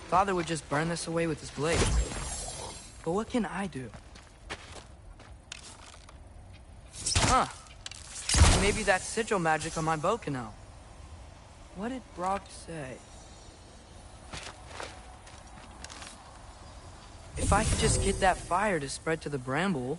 Father would just burn this away with his blade. But what can I do? Huh. Maybe that's sigil magic on my bow can help. What did Brock say? If I could just get that fire to spread to the bramble...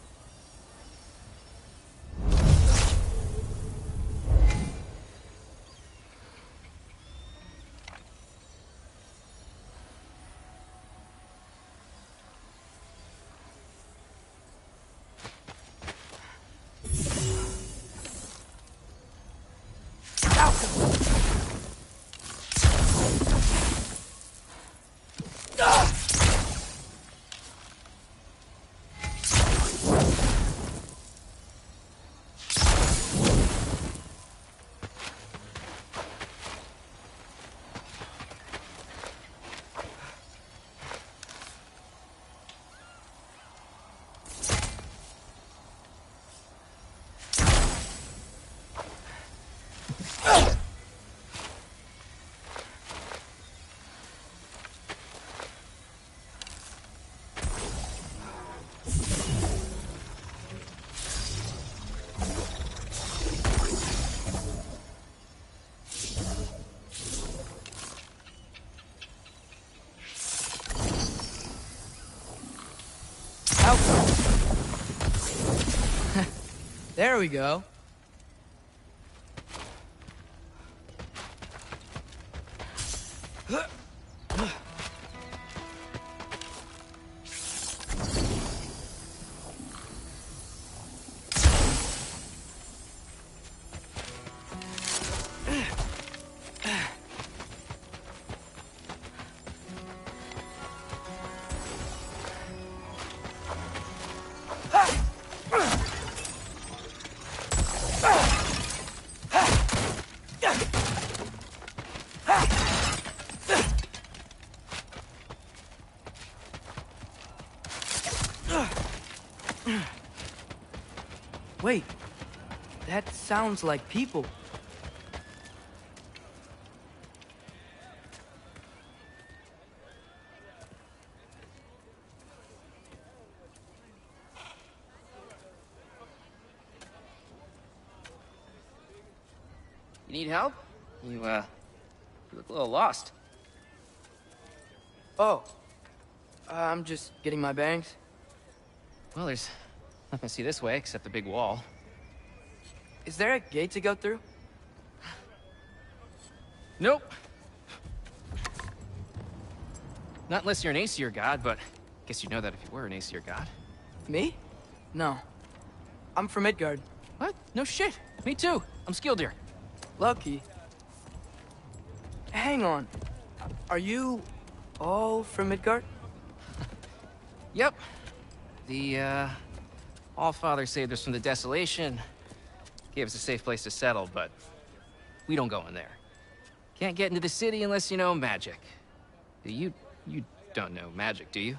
There we go. Wait, that sounds like people. You need help? You look a little lost. Oh, I'm just getting my bangs. Well, there's nothing to see this way except the big wall. Is there a gate to go through? Nope. Not unless you're an Aesir god, but I guess you'd know that if you were an Aesir god. Me? No. I'm from Midgard. What? No shit. Me too. I'm skilled here. Lucky. Hang on. Are you all from Midgard? Yep. The, Allfather saved us from the desolation. Gave us a safe place to settle, but we don't go in there. Can't get into the city unless you know magic. You don't know magic, do you?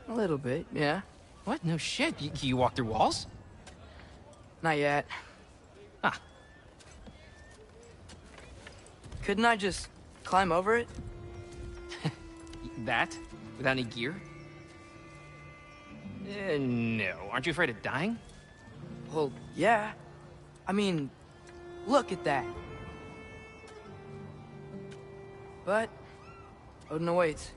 A little bit, yeah. What? No shit. You walk through walls? Not yet. Huh. Couldn't I just climb over it? That? Without any gear? No. Aren't you afraid of dying? Well, yeah. I mean, look at that. But Odin awaits.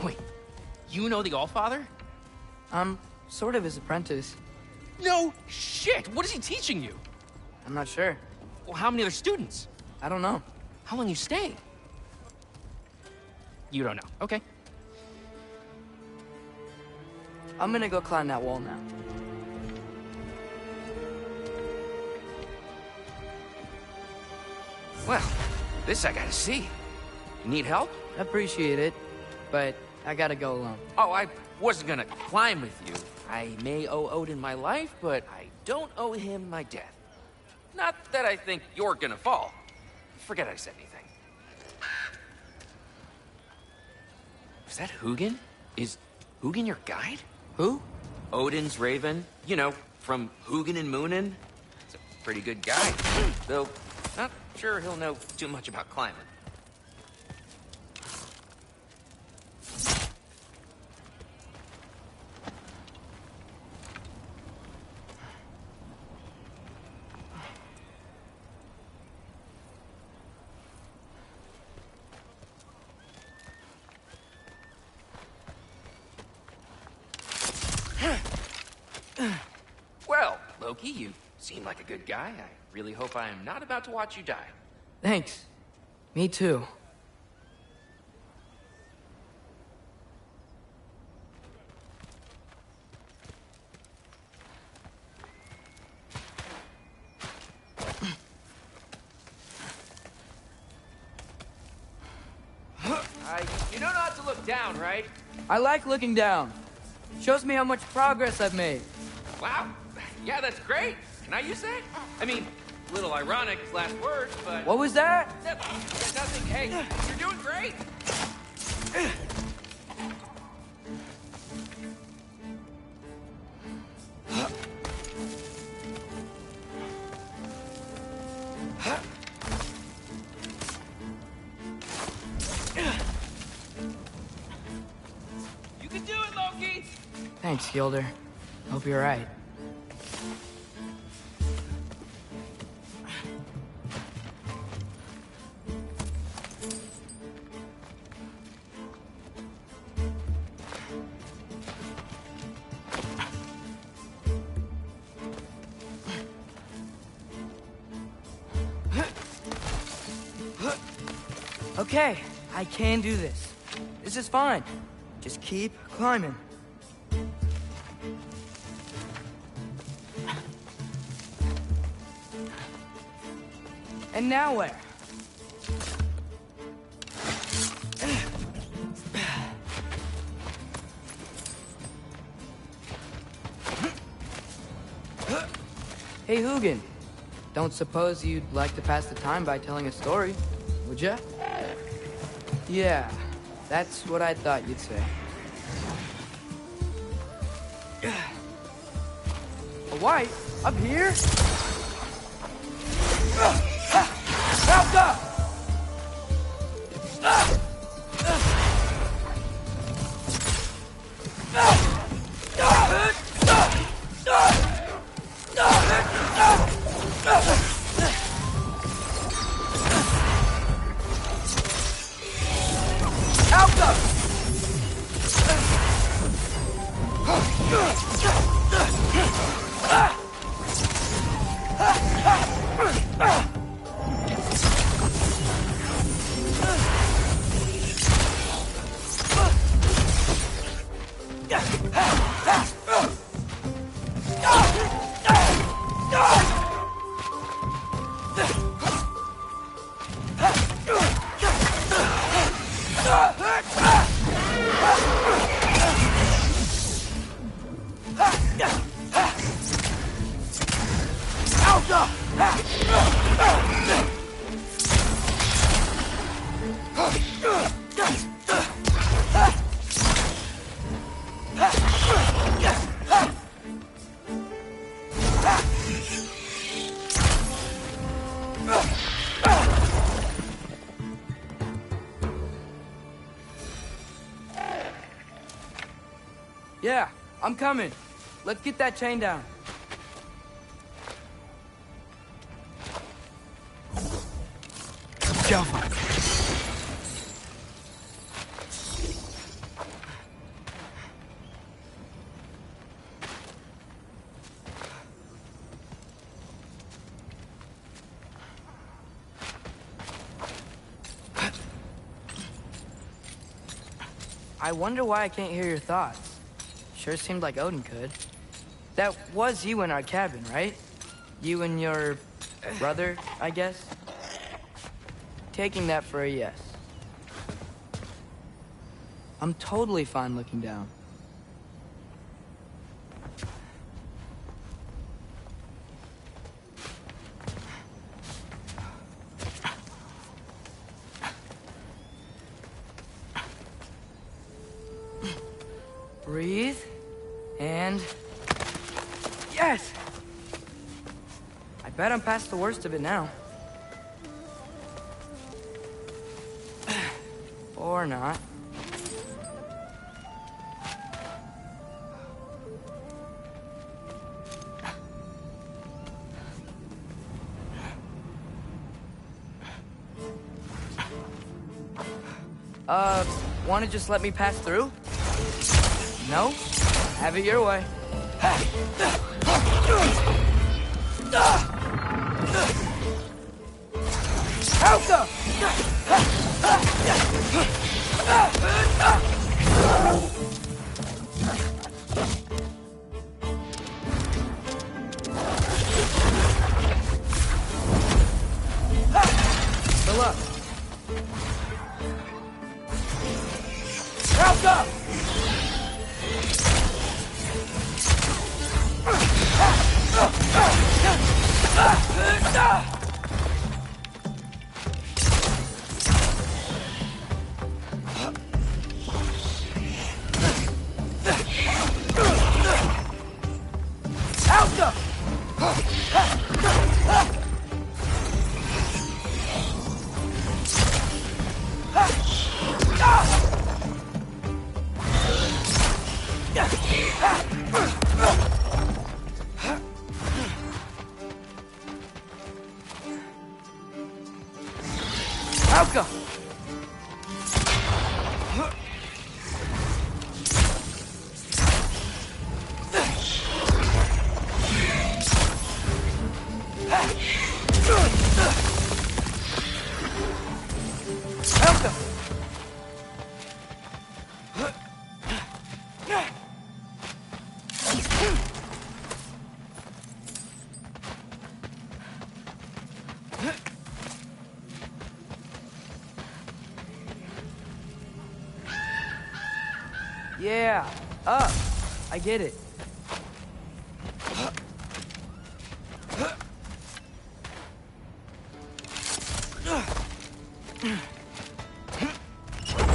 Wait, you know the Allfather? I'm sort of his apprentice. No shit! What is he teaching you? I'm not sure. Well, how many other students? I don't know. How long you stay? You don't know. Okay. I'm gonna go climb that wall now. Well, this I gotta see. You need help? Appreciate it, but I gotta go alone. Oh, I wasn't gonna climb with you. I may owe Odin my life, but I don't owe him my death. Not that I think you're gonna fall. Forget I said anything. Is that Hugin? Is Hugin your guide? Who? Odin's raven. You know, from Hugin and Moonin. He's a pretty good guy. Though, Not sure he'll know too much about climbing. Well, Loki, you seem like a good guy. I really hope I am not about to watch you die. Thanks. Me too. You know not to look down, right? I like looking down. Shows me how much progress I've made. Wow. Yeah, that's great. Can I use that? I mean, a little ironic, his last words, but... What was that? Yeah, nothing. Hey, you're doing great. You can do it, Loki! Thanks, Gilder. Hope you're right. Okay, I can do this. This is fine. Just keep climbing. And now where? Hey, Hugin. Don't suppose you'd like to pass the time by telling a story, would ya? Yeah, that's what I thought you'd say. A white? Up here? Help up! Yeah, I'm coming. Let's get that chain down. Jump. I wonder why I can't hear your thoughts. Sure seemed like Odin could. That was you in our cabin, right? You and your brother, I guess? Taking that for a yes. I'm totally fine looking down. Breathe, and... Yes! I bet I'm past the worst of it now. Or not. Wanna just let me pass through? No? Have it your way. Helga! Good luck. Helga! Helga! Helga! Yeah, up. I get it.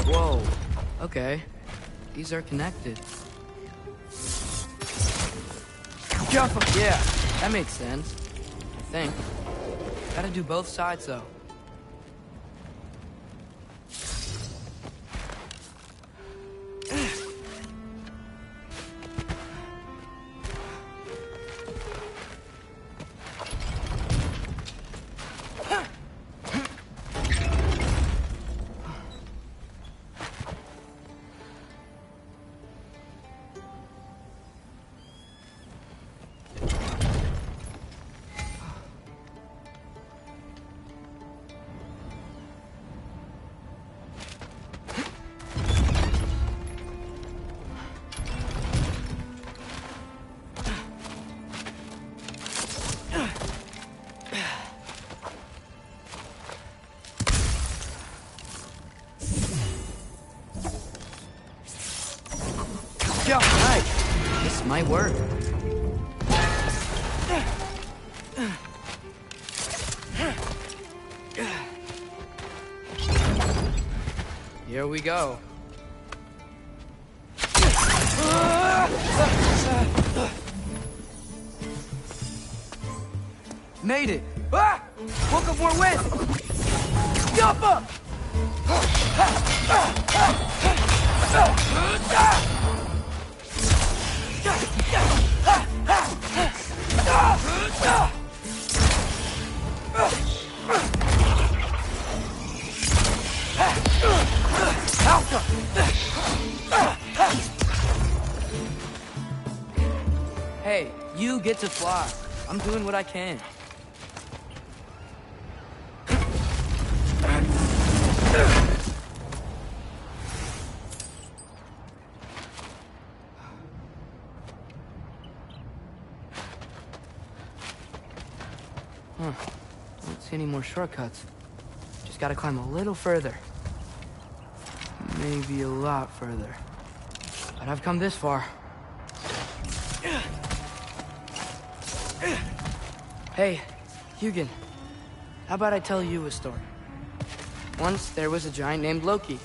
Whoa. Okay. These are connected. Yeah, that makes sense. I think. Gotta do both sides, though. Yeah, right. This might work. Here we go. Made it! Ah! Woke up more wind! Jump up! Hey, you get to fly. I'm doing what I can. Huh. Don't see any more shortcuts. Just gotta climb a little further. Maybe a lot further. But I've come this far. Hey, Hugin. How about I tell you a story? Once there was a giant named Loki,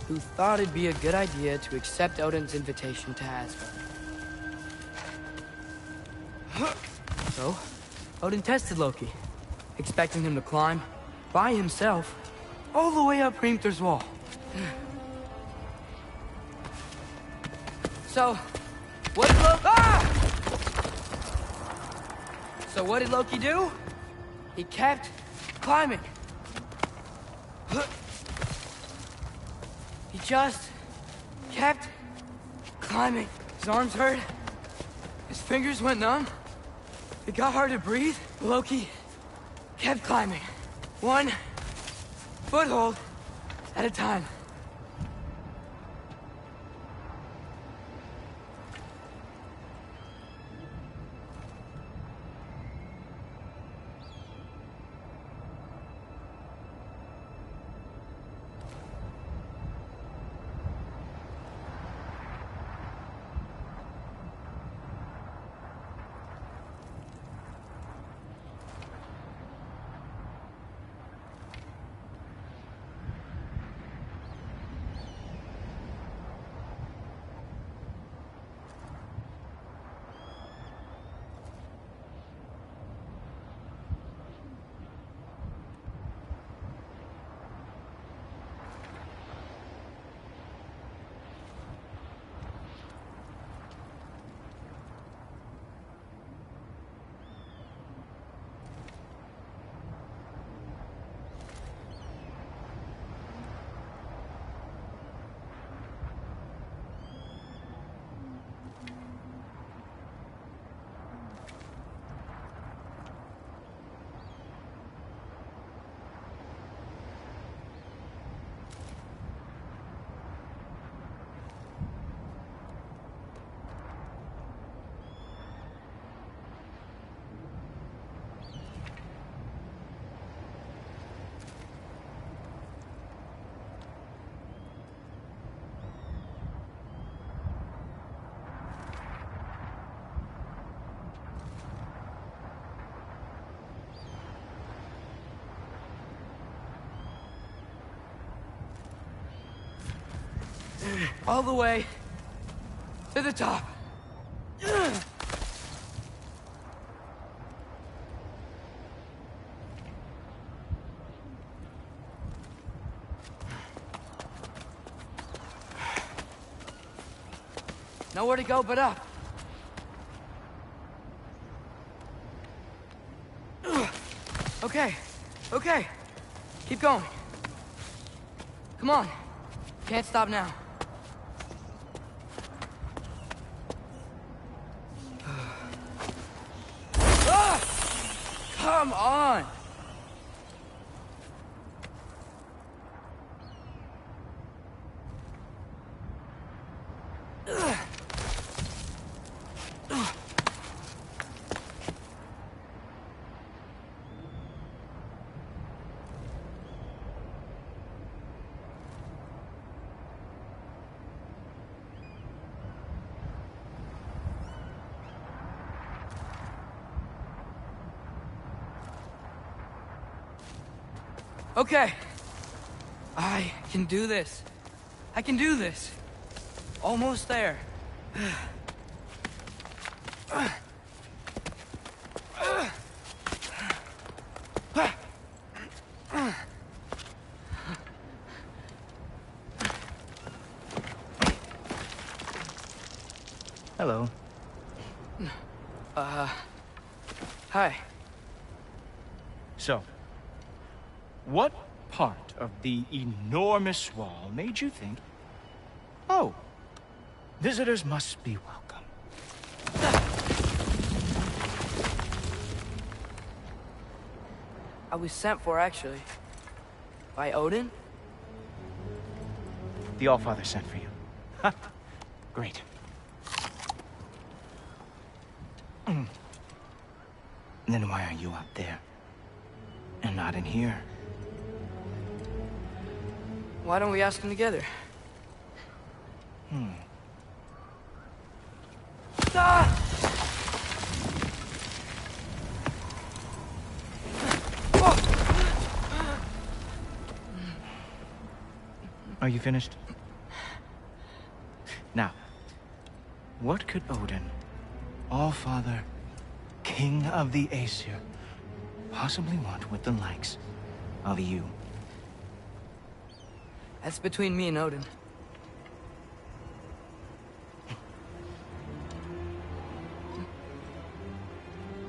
who thought it'd be a good idea to accept Odin's invitation to Asgard. So, Odin tested Loki, expecting him to climb, by himself, all the way up Hrimthur's wall. So, what did Loki... Ah! So what did Loki do? He kept climbing. He just kept climbing. His arms hurt. His fingers went numb. It got hard to breathe. Loki kept climbing. One foothold at a time. All the way to the top. Nowhere to go but up. Okay. Keep going. Come on. Can't stop now. Come on! Okay. I can do this. I can do this. Almost there. Hello. Hi. So, what part of the enormous wall made you think, oh, visitors must be welcome? I was sent for, actually. By Odin? The Allfather sent for you. Ha! Great. Then why are you out there? And not in here? Why don't we ask them together? Ah! Are you finished? Now, what could Odin, Allfather, King of the Aesir, possibly want with the likes of you? That's between me and Odin.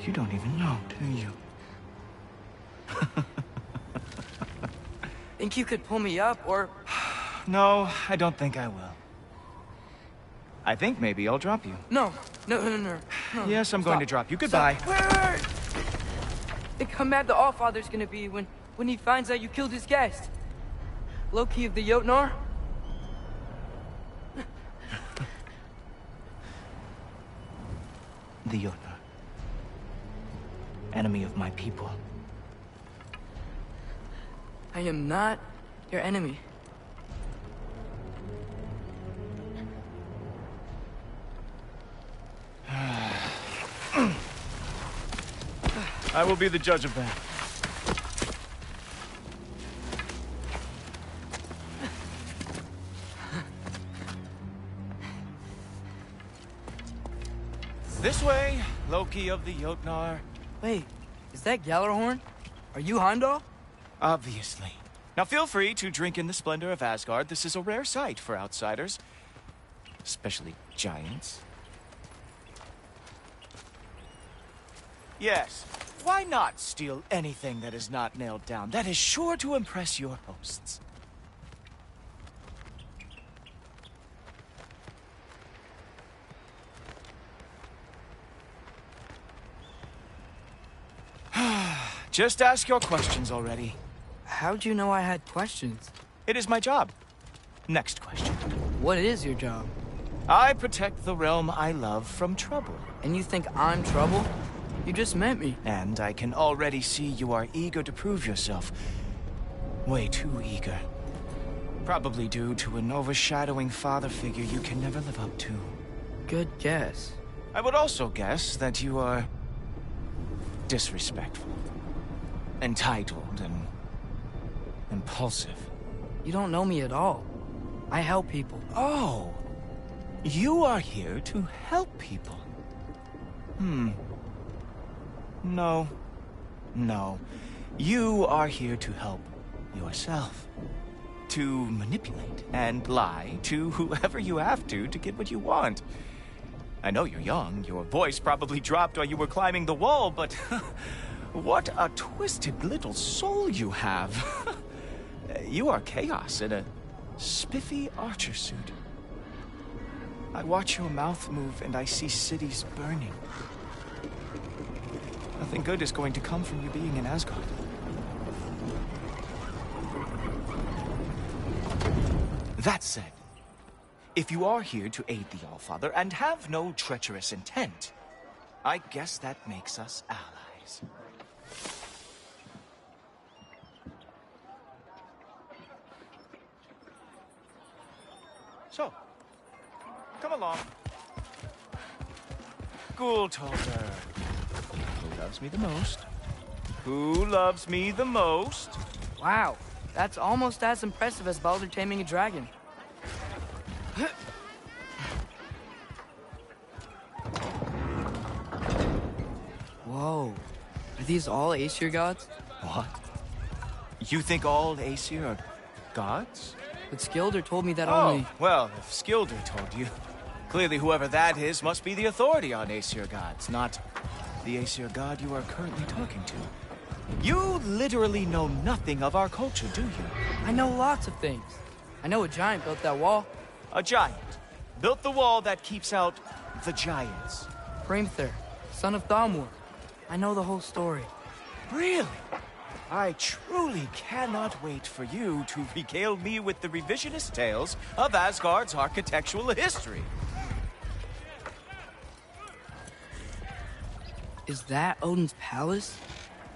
You don't even know, do you? Think you could pull me up, or... No, I don't think I will. I think maybe I'll drop you. No. Yes, I'm going to drop you. Goodbye. Wait. Think how mad the Allfather's gonna be when he finds out you killed his guest. Loki of the Jotnar? The Jotnar. Enemy of my people. I am not your enemy. I will be the judge of that. This way, Loki of the Jotnar. Wait, is that Gjallarhorn? Are you Heimdall? Obviously. Now feel free to drink in the splendor of Asgard. This is a rare sight for outsiders. Especially giants. Yes, why not steal anything that is not nailed down? That is sure to impress your hosts. Just ask your questions already. How'd you know I had questions? It is my job. Next question. What is your job? I protect the realm I love from trouble. And you think I'm trouble? You just met me. And I can already see you are eager to prove yourself. Way too eager. Probably due to an overshadowing father figure you can never live up to. Good guess. I would also guess that you are disrespectful, entitled, and impulsive. You don't know me at all. I help people. Oh, you are here to help people. No. You are here to help yourself. To manipulate and lie to whoever you have to get what you want. I know you're young. Your voice probably dropped while you were climbing the wall, but what a twisted little soul you have. You are chaos in a spiffy archer suit. I watch your mouth move and I see cities burning. Nothing good is going to come from you being in Asgard. That said, if you are here to aid the Allfather and have no treacherous intent, I guess that makes us allies. So, come along. Ghoul told her. Who loves me the most? Who loves me the most? Wow, that's almost as impressive as Baldur taming a dragon. Whoa, are these all Aesir gods? What? You think all Aesir are gods? But Skilder told me that only... Oh, well, if Skilder told you, clearly whoever that is must be the authority on Aesir gods, not the Aesir god you are currently talking to. You literally know nothing of our culture, do you? I know lots of things. I know a giant built that wall. A giant built the wall that keeps out the giants. Hrimthur, son of Thamur. I know the whole story. Really? I truly cannot wait for you to regale me with the revisionist tales of Asgard's architectural history. Is that Odin's palace?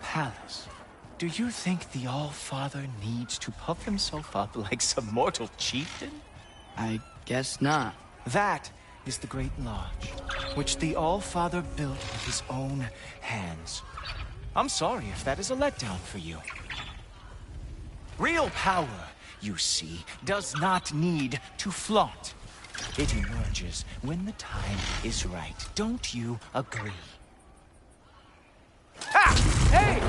Palace? Do you think the All-Father needs to puff himself up like some mortal chieftain? I guess not. That is the Great Lodge, which the All-Father built with his own hands. I'm sorry if that is a letdown for you. Real power, you see, does not need to flaunt. It emerges when the time is right. Don't you agree? Ha! Hey!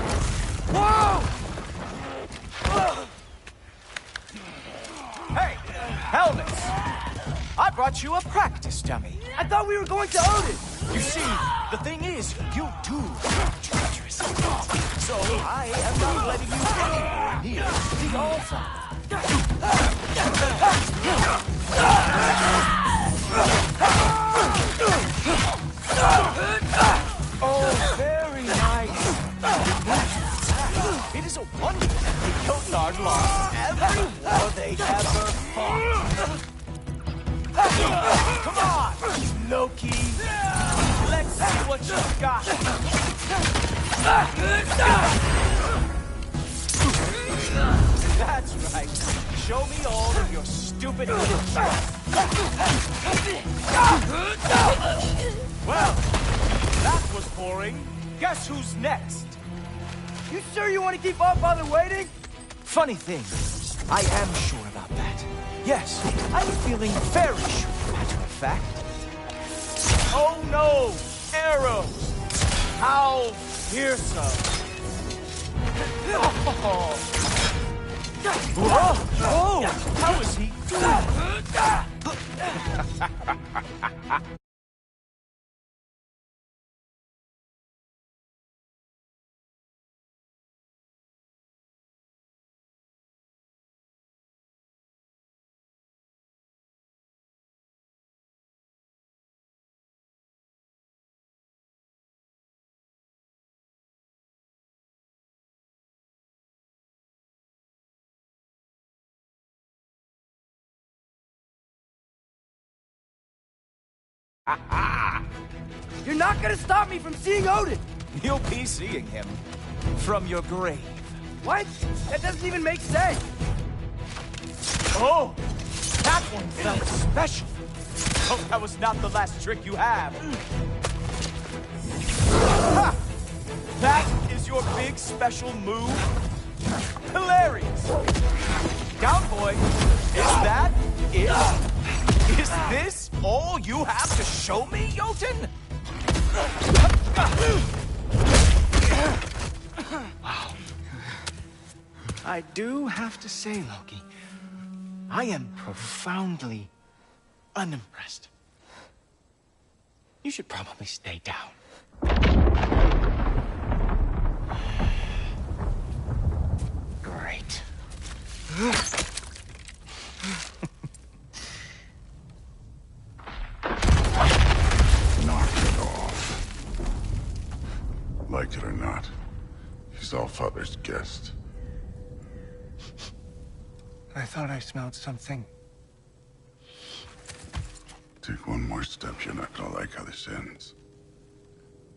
Whoa! Hey, helmets! I brought you a practice dummy. I thought we were going to Odin! You see, the thing is, you do have treacherous intent. So I am not letting you anywhere near the Allfather. Oh, very nice. It is a wonder the Jotnar lost every war they ever fought. Come on, Loki. Let's see what you've got. That's right. Show me all of your stupid moves. Well, that was boring. Guess who's next? You sure you want to keep Allfather waiting? Funny thing, I am sure about that. Yes, I'm feeling very sure, matter of fact. Oh no! Arrows! How fearsome! Oh. Whoa! Oh! How is he doing? You're not gonna stop me from seeing Odin! You'll be seeing him from your grave. What? That doesn't even make sense! Oh! That one felt special! Hope that was not the last trick you have. Ha! That is your big special move? Hilarious! Down, boy! Is that it? Is this all you have to show me, Jotun? Wow. I do have to say, Loki, I am profoundly unimpressed. You should probably stay down. Great. Knock it off. Like it or not, he's Allfather's guest. I thought I smelled something. Take one more step, you're not gonna like how this ends.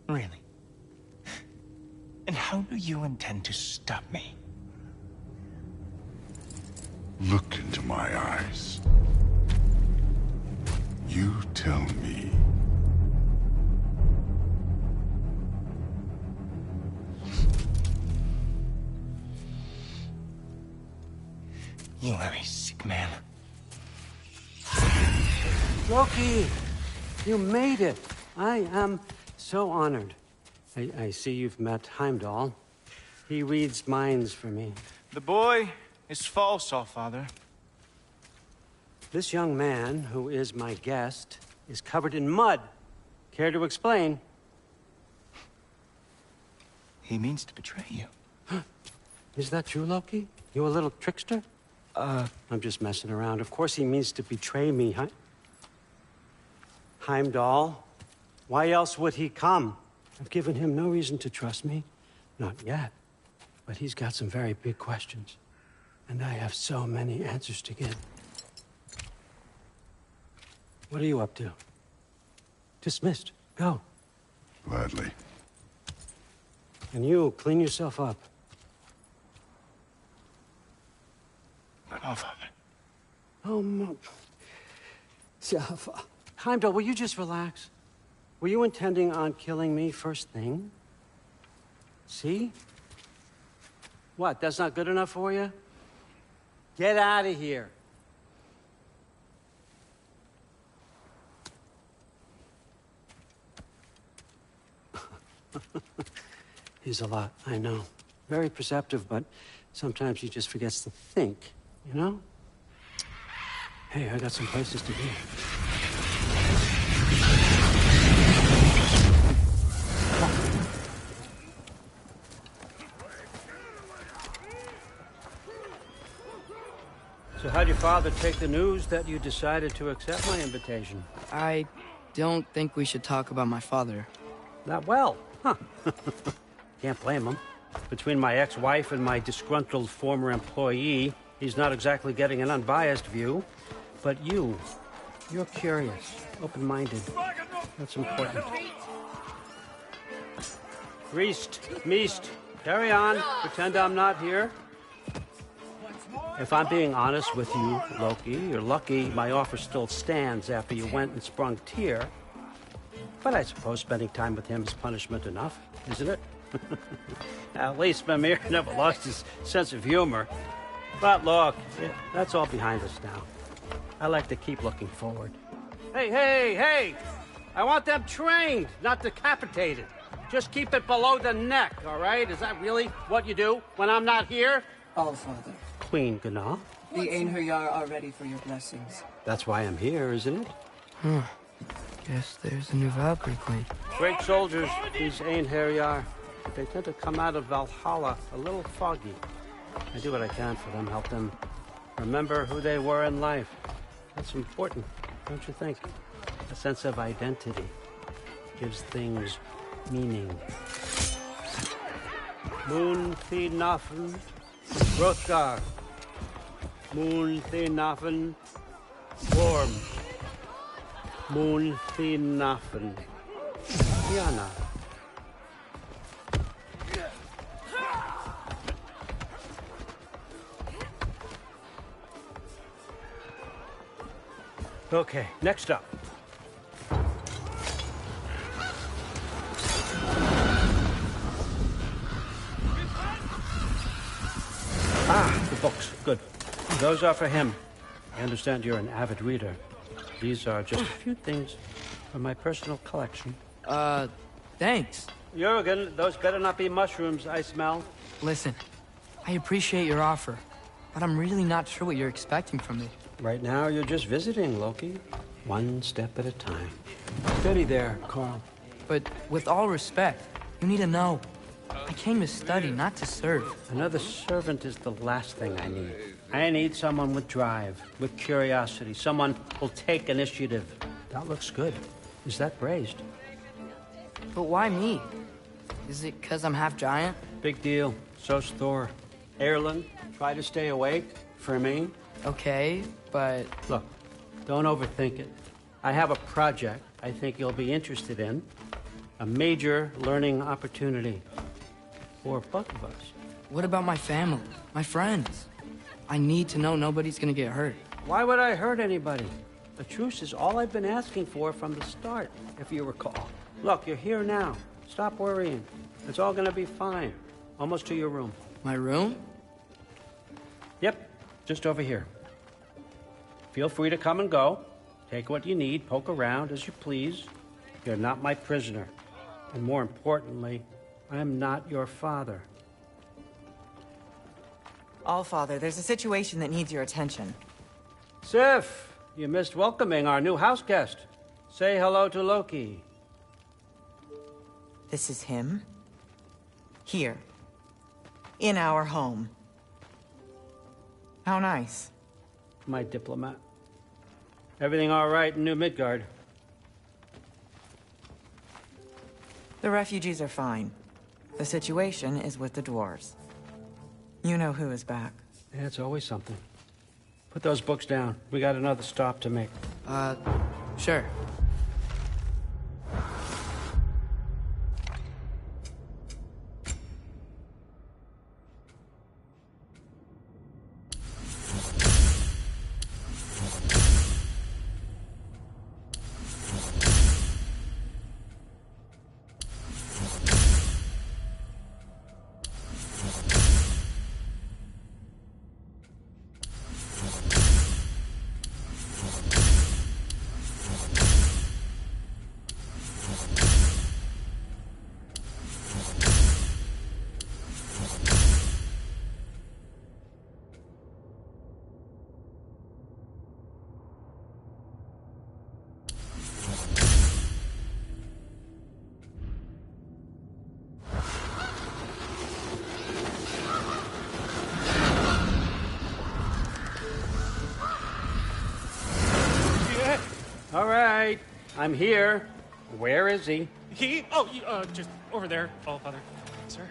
Really? And how do you intend to stop me? Look into my eyes. You tell me. You are a sick man. Loki, you made it. I am so honored. I see you've met Heimdall. He reads minds for me. The boy is false, Allfather. This young man, who is my guest, is covered in mud. Care to explain? He means to betray you. Is that true, Loki? You a little trickster? I'm just messing around. Of course he means to betray me, Heimdall. Why else would he come? I've given him no reason to trust me. Not yet. But he's got some very big questions. And I have so many answers to give. What are you up to? Dismissed. Go. Gladly. And you, clean yourself up. But Allfather. Oh, Heimdall, will you just relax? Were you intending on killing me first thing? See? What, that's not good enough for you? Get out of here. He's a lot, I know. Very perceptive, but sometimes he just forgets to think, you know? Hey, I got some places to be. So how'd your father take the news that you decided to accept my invitation? I don't think we should talk about my father. Not well, huh? Can't blame him. Between my ex-wife and my disgruntled former employee, he's not exactly getting an unbiased view. But you're curious, open-minded. That's important. Reist, meest, carry on. Pretend I'm not here. If I'm being honest with you, Loki, you're lucky my offer still stands after you went and sprung Tyr. But I suppose spending time with him is punishment enough, isn't it? At least Mimir never lost his sense of humor. But look, that's all behind us now. I like to keep looking forward. Hey! I want them trained, not decapitated. Just keep it below the neck, all right? Is that really what you do when I'm not here? Allfather, Queen Gná. the Einherjar are ready for your blessings. That's why I'm here, isn't it? Guess there's a new Valkyrie Queen. Great soldiers, these Einherjar. But they tend to come out of Valhalla a little foggy. I do what I can for them, help them remember who they were in life. That's important, don't you think? A sense of identity gives things meaning. Moon Thinafen, Hrothgar. Moon Thinafen, Worm. Moon Thinafen, Diana. Okay, next up. The books. Good. Those are for him. I understand you're an avid reader. These are just a few things from my personal collection. Thanks. Jurgen, those better not be mushrooms I smell. Listen, I appreciate your offer, but I'm really not sure what you're expecting from me. Right now, you're just visiting, Loki. One step at a time. Steady there, Carl. But with all respect, you need to know. I came to study, not to serve. Another servant is the last thing I need. I need someone with drive, with curiosity, someone who'll take initiative. That looks good. Is that braised? But why me? Is it because I'm half giant? Big deal. So's Thor. Erlen, try to stay awake for me. Okay, but... Look, don't overthink it. I have a project I think you'll be interested in. A major learning opportunity. For both of us. What about my family? My friends? I need to know nobody's gonna get hurt. Why would I hurt anybody? A truce is all I've been asking for from the start, if you recall. Look, you're here now. Stop worrying. It's all gonna be fine. Almost to your room. My room? Yep, just over here. Feel free to come and go. Take what you need, poke around as you please. You're not my prisoner. And more importantly, I'm not your father. Allfather, there's a situation that needs your attention. Sif, you missed welcoming our new house guest. Say hello to Loki. This is him. Here. In our home. How nice. My diplomat. Everything all right in New Midgard? The refugees are fine. The situation is with the dwarves. You know who is back. Yeah, it's always something. Put those books down. We got another stop to make. Sure. I'm here. Where is he? He? Oh, just over there, All Father. Sir?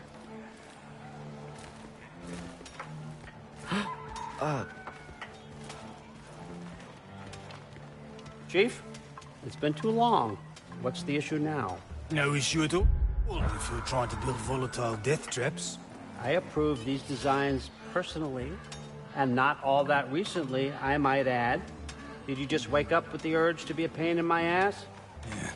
Chief, it's been too long. What's the issue now? No issue at all. If you're trying to build volatile death traps. I approved these designs personally, and not all that recently, I might add. Did you just wake up with the urge to be a pain in my ass? Yeah.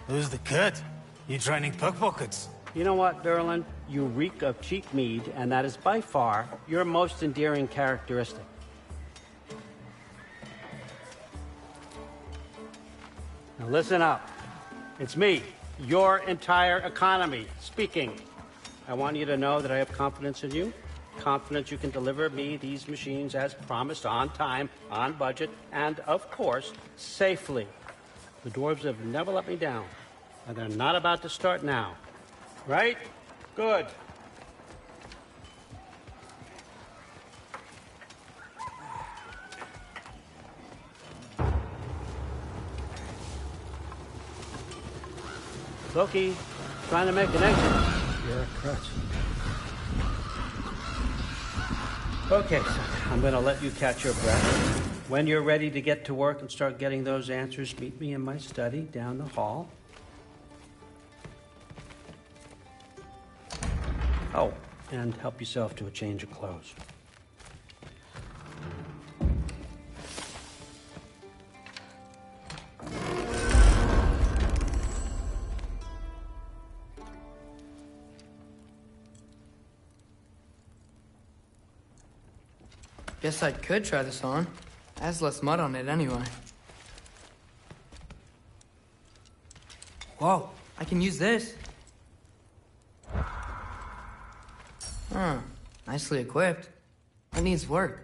Who's the cut? You training pickpockets? You know what, Derlin? You reek of cheap mead, and that is by far your most endearing characteristic. Now listen up. It's me, your entire economy, speaking. I want you to know that I have confidence in you. Confidence you can deliver me these machines as promised, on time, on budget, and, of course, safely. The dwarves have never let me down, and they're not about to start now. Right? Good. Loki, trying to make an exit. You're a crutch. Okay, son, I'm gonna let you catch your breath. When you're ready to get to work and start getting those answers, meet me in my study down the hall. Oh, and help yourself to a change of clothes. Guess I could try this on. It has less mud on it anyway. Whoa, I can use this. Huh, nicely equipped. It needs work.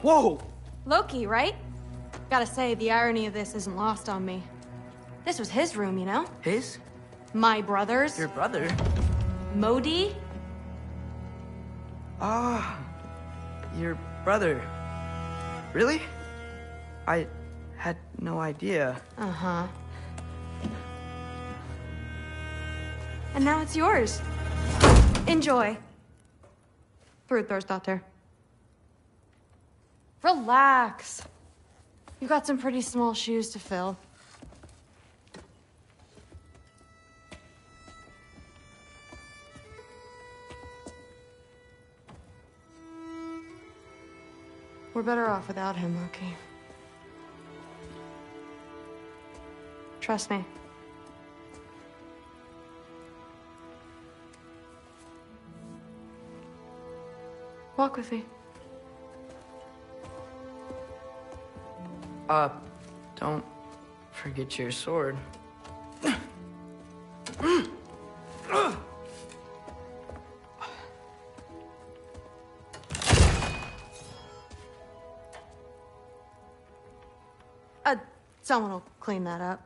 Whoa! Loki, right? Gotta say, the irony of this isn't lost on me. This was his room, you know? His? My brother's. Your brother? Modi? Ah, your brother. Really? I had no idea. Uh-huh. And now it's yours. Enjoy. Brudbørsdatter. Relax. You got some pretty small shoes to fill. We're better off without him, Loki. Trust me. Walk with me. Don't forget your sword. Someone will clean that up.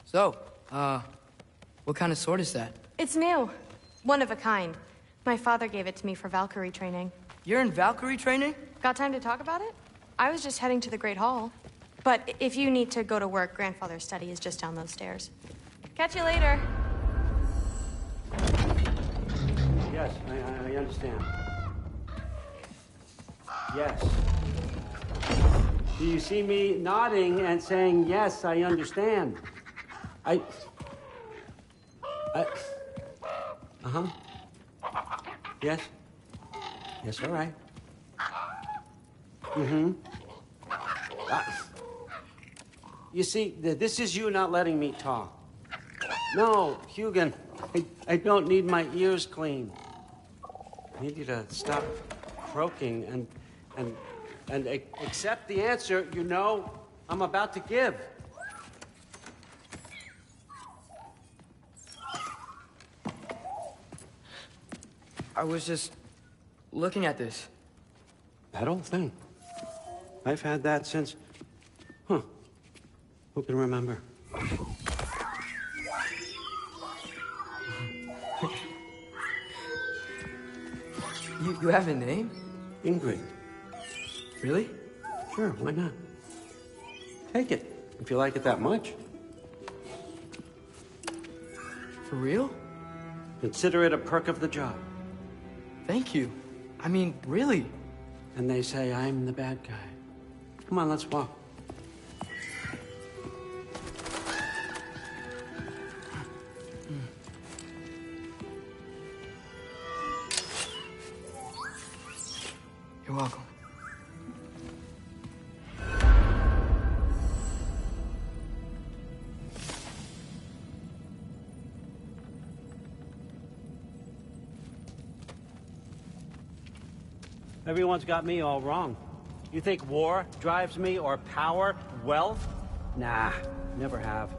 So, what kind of sword is that? It's new. One of a kind. My father gave it to me for Valkyrie training. You're in Valkyrie training? Got time to talk about it? I was just heading to the Great Hall. But if you need to go to work, Grandfather's study is just down those stairs. Catch you later. Yes, I understand. Yes. Do you see me nodding and saying, yes, I understand? Uh-huh. Yes? Yes, all right. Mm-hmm. You see, this is you not letting me talk. No, Hugin, I don't need my ears cleaned. I need you to stop croaking and accept the answer you know I'm about to give. I was just looking at this. That old thing. I've had that since... Huh. Who can remember? You have a name? Ingrid. Really? Sure, why not? Take it, if you like it that much. For real? Consider it a perk of the job. Thank you. I mean, really. And they say I'm the bad guy. Come on, let's walk. You're welcome. Everyone's got me all wrong. You think war drives me, or power, wealth? Nah, never have.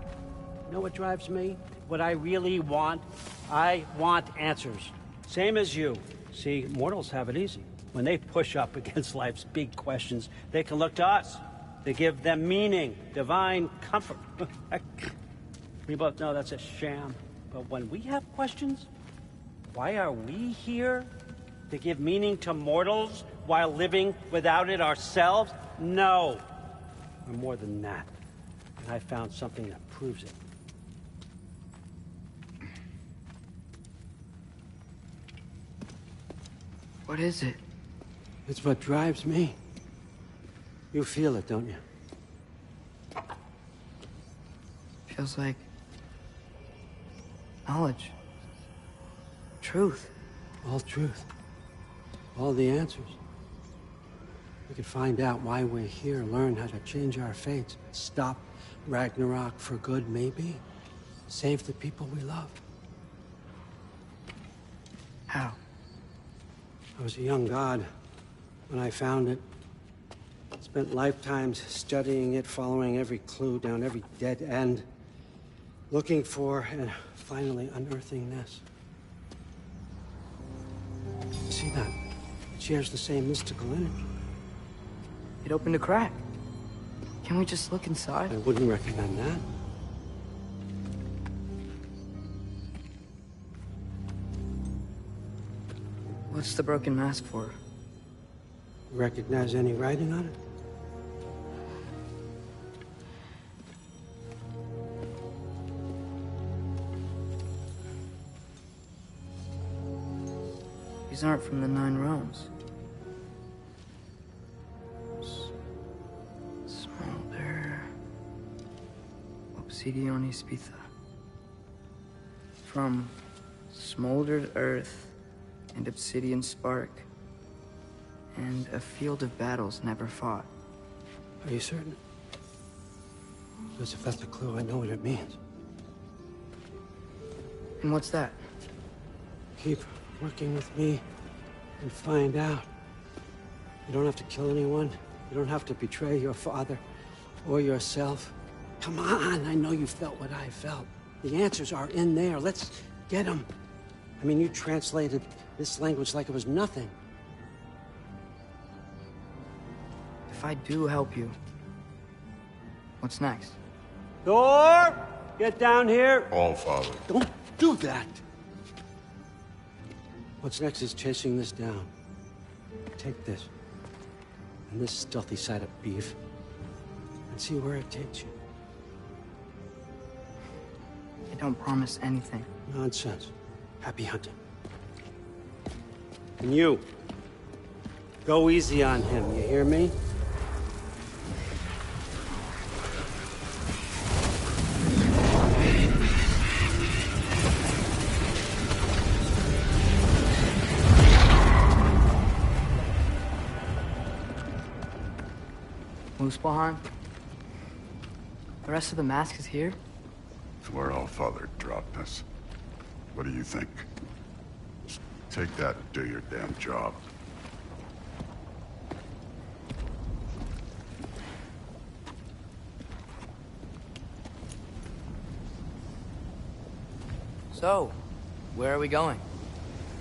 You know what drives me? What I really want? I want answers. Same as you. See, mortals have it easy. When they push up against life's big questions, they can look to us. They give them meaning, divine comfort. We both know that's a sham. But when we have questions, why are we here? To give meaning to mortals while living without it ourselves? No. We're more than that. And I found something that proves it. What is it? It's what drives me. You feel it, don't you? Feels like knowledge. Truth. All truth. All the answers. We could find out why we're here, learn how to change our fates, stop Ragnarok for good, maybe. Save the people we love. How? I was a young god when I found it. Spent lifetimes studying it, following every clue down every dead end, looking for and finally unearthing this. See that? It shares the same mystical energy. It opened a crack. Can we just look inside? I wouldn't recommend that. What's the broken mask for? Recognize any writing on it? These aren't from the Nine Realms. Smolder. Obsidione Spitha. From smoldered earth and obsidian spark, and a field of battles never fought. Are you certain? Because if that's a clue, I know what it means. And what's that? Keep working with me and find out. You don't have to kill anyone. You don't have to betray your father or yourself. Come on, I know you felt what I felt. The answers are in there. Let's get them. I mean, you translated this language like it was nothing. If I do help you, what's next? Thor! Get down here! All Father. Don't do that! What's next is chasing this down. Take this, and this stealthy side of beef, and see where it takes you. I don't promise anything. Nonsense. Happy hunting. And you, go easy on him, you hear me? Muspelheim? The rest of the mask is here? It's where All Father dropped us. What do you think? Just take that and do your damn job. So, where are we going?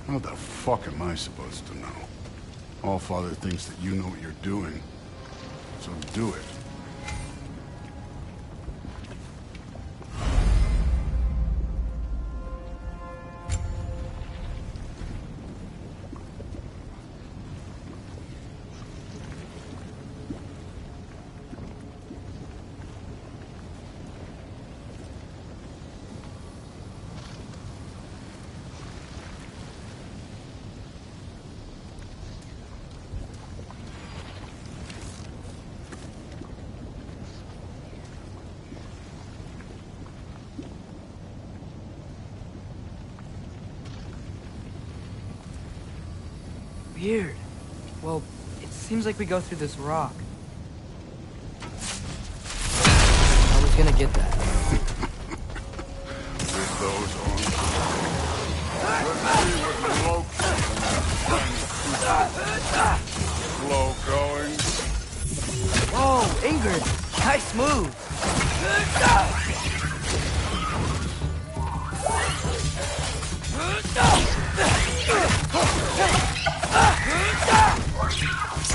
How the fuck am I supposed to know? All Father thinks that you know what you're doing, so do it. Weird. Well, it seems like we go through this rock. I was gonna get that. With those on. Let's see what Loki slow going. Whoa, Ingrid! Nice move!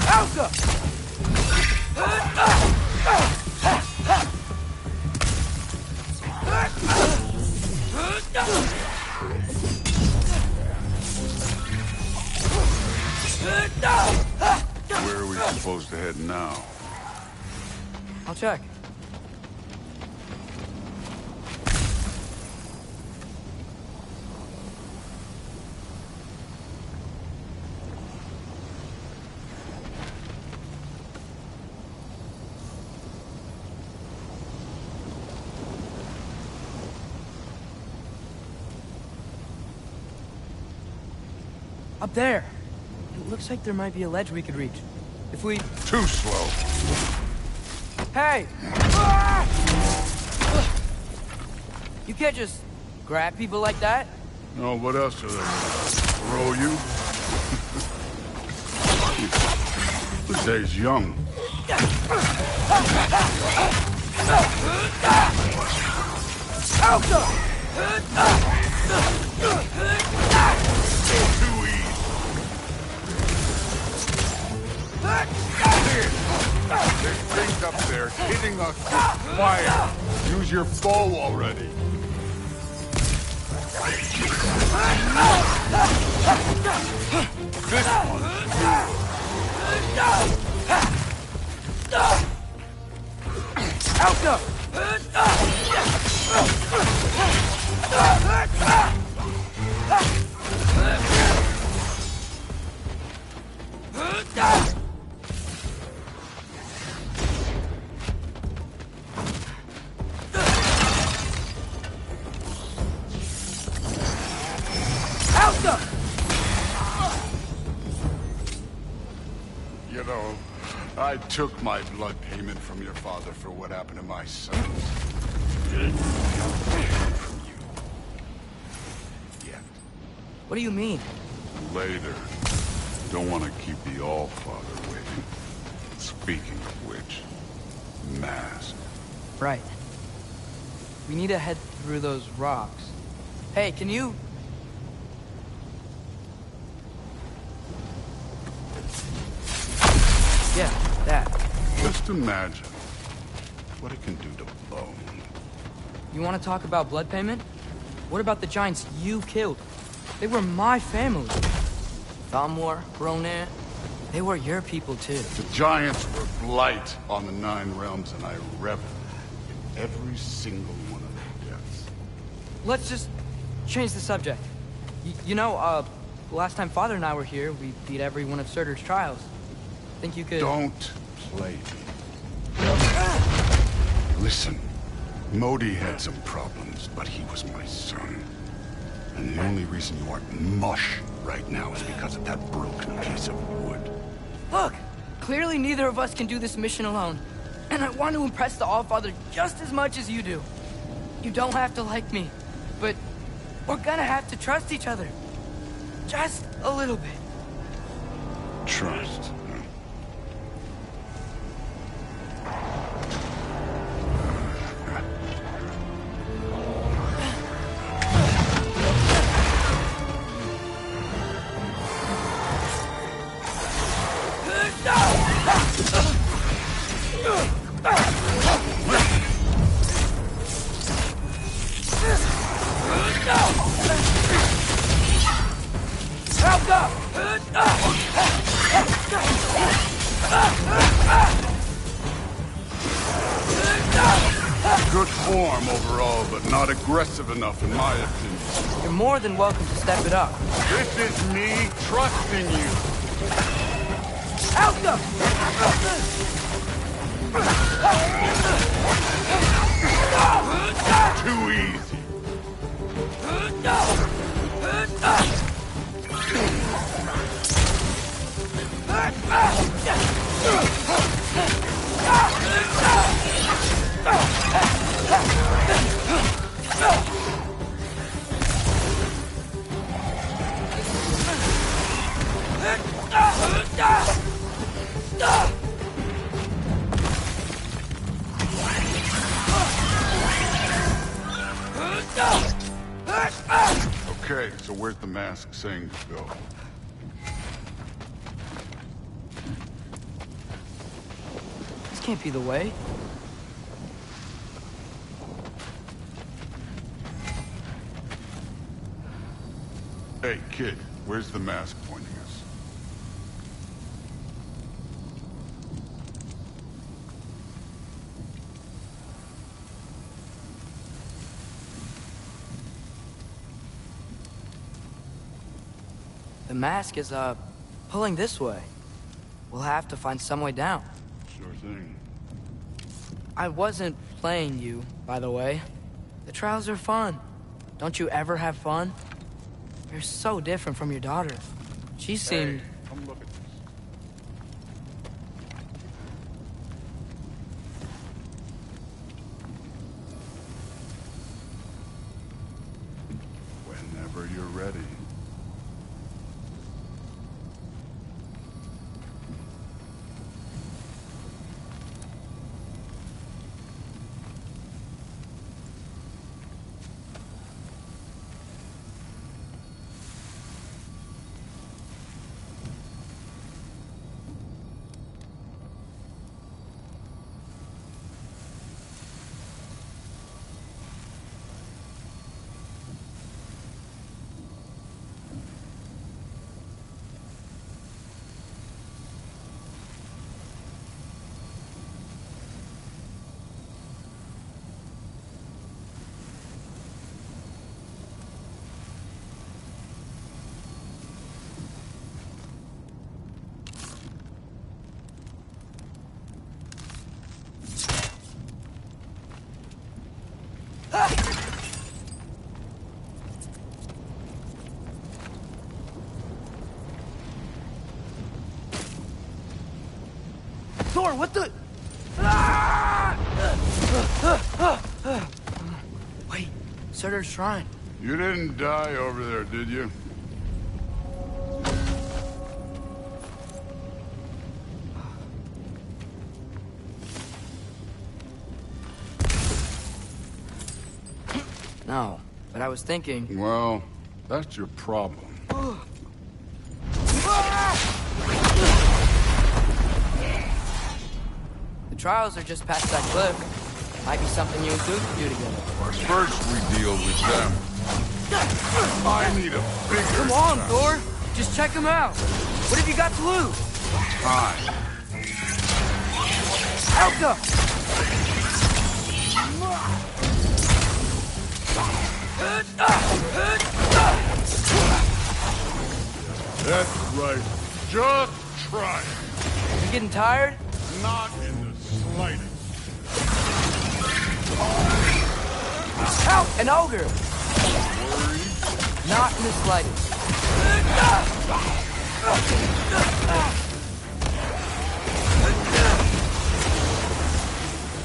Alka! Where are we supposed to head now? I'll check. Up there. It looks like there might be a ledge we could reach. If we... Too slow. Hey! You can't just grab people like that. No, what else are they gonna throw you? This day's young. Alka! Too easy. There's things up there hitting us with fire. Use your bow already. This one's Alka! Alka! You know, I took my blood payment from your father for what happened to my son. From you. Yet. What do you mean? Later. Don't want to keep the All-Father waiting. Speaking of which, mask. Right. We need to head through those rocks. Hey, can you... Yeah, that. Just imagine what it can do to bone. You want to talk about blood payment? What about the giants you killed? They were my family. Thamor, Ronan, they were your people too. The giants were blight on the Nine Realms, and I reveled in every single one of their deaths. Let's just change the subject. You know, last time Father and I were here, we beat every one of Surtur's trials. Think you could... Don't play me. Listen, Modi had some problems, but he was my son. And the only reason you aren't mush right now is because of that broken piece of wood. Look! Clearly neither of us can do this mission alone. And I want to impress the All-Father just as much as you do. You don't have to like me, but we're gonna have to trust each other. Just a little bit. Trust. Good form overall, but not aggressive enough in my opinion. You're more than welcome to step it up. This is me trusting you. Alka! Too easy. Okay, so where's the mask saying to go? This can't be the way. Hey, kid, where's the mask pointing us? The mask is, pulling this way. We'll have to find some way down. Sure thing. I wasn't playing you, by the way. The trials are fun. Don't you ever have fun? You're so different from your daughter. She seemed... Hey, come look at this. Whenever you're ready. Thor, what the? Wait, Surtur's shrine. You didn't die over there, did you? No, but I was thinking... Well, that's your problem. The trials are just past that cliff. Might be something you and Duke could do together. First we deal with them. I need a bigger... Come on, Thor! Just check him out! What have you got to lose? Time. Elka! That's right. Just try it. You getting tired? Not in the slightest. Help! An ogre! Worried? Not in the slightest.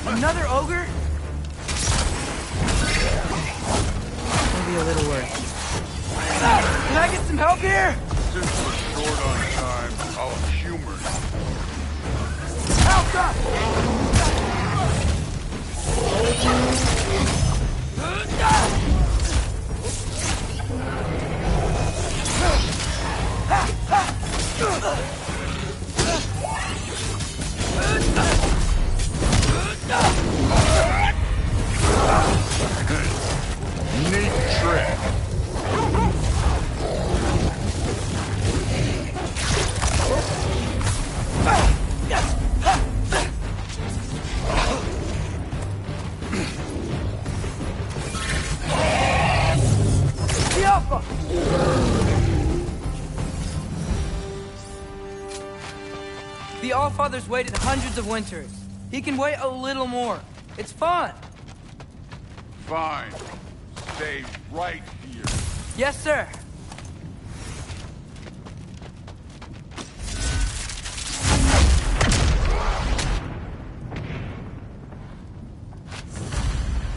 Another ogre? Maybe a little worried. Can I get some help here? Since we're short on time, I'll humor you. Help up! Neat trick. The Alpha! The Allfather's waited hundreds of winters. He can wait a little more. It's fun. Fine. Stay right here. Yes, sir.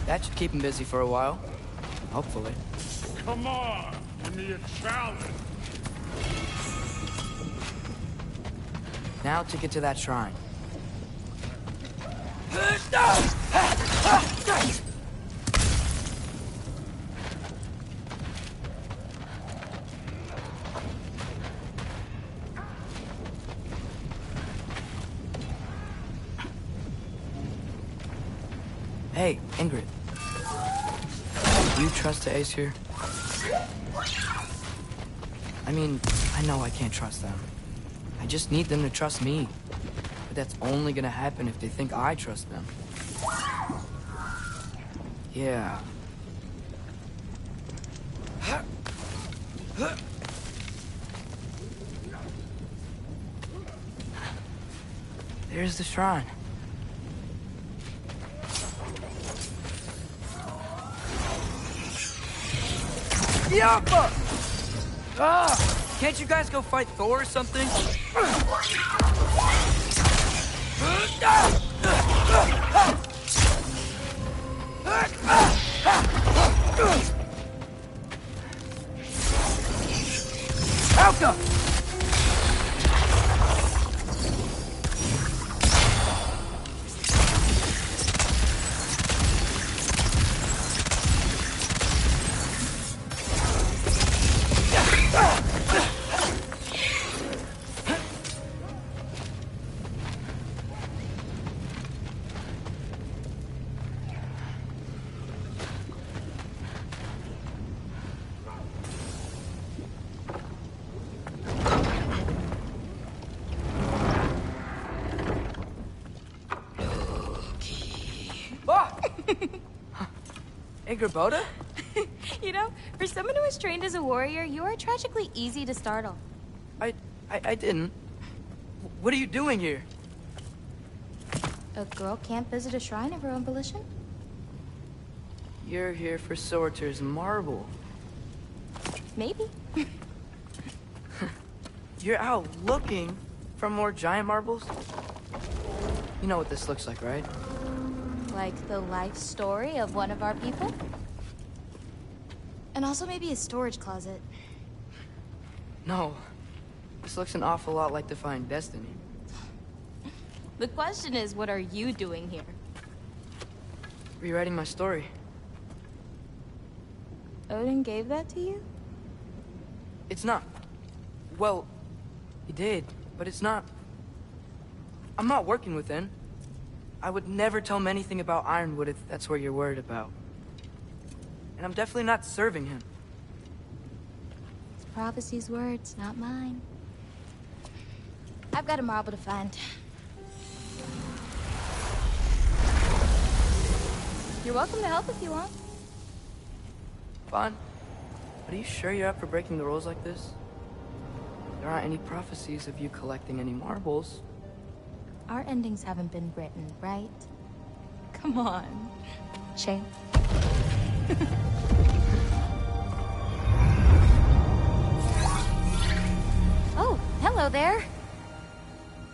That should keep him busy for a while. Hopefully. Come on, give me a challenge. Now to get to that shrine. Hey, Ingrid. Do you trust the Ace here? I mean, I know I can't trust them. I just need them to trust me. But that's only gonna happen if they think I trust them. Yeah. There's the shrine. Yappa! Ah! Can't you guys go fight Thor or something? Alka! Ingrid? You know, for someone who was trained as a warrior, you are tragically easy to startle. I didn't. What are you doing here? A girl can't visit a shrine of her own volition? You're here for Surtur's marble. Maybe. You're out looking for more giant marbles? You know what this looks like, right? Like the life story of one of our people? And also maybe a storage closet. No. This looks an awful lot like Defying Destiny. The question is, what are you doing here? Rewriting my story. Odin gave that to you? It's not. Well, he did, but it's not. I'm not working with him. I would never tell him anything about Ironwood if that's what you're worried about. And I'm definitely not serving him. It's Prophecy's words, not mine. I've got a marble to find. You're welcome to help if you want. Fine. But are you sure you're up for breaking the rules like this? There aren't any prophecies of you collecting any marbles. Our endings haven't been written, right? Come on. Shane. Oh, hello there.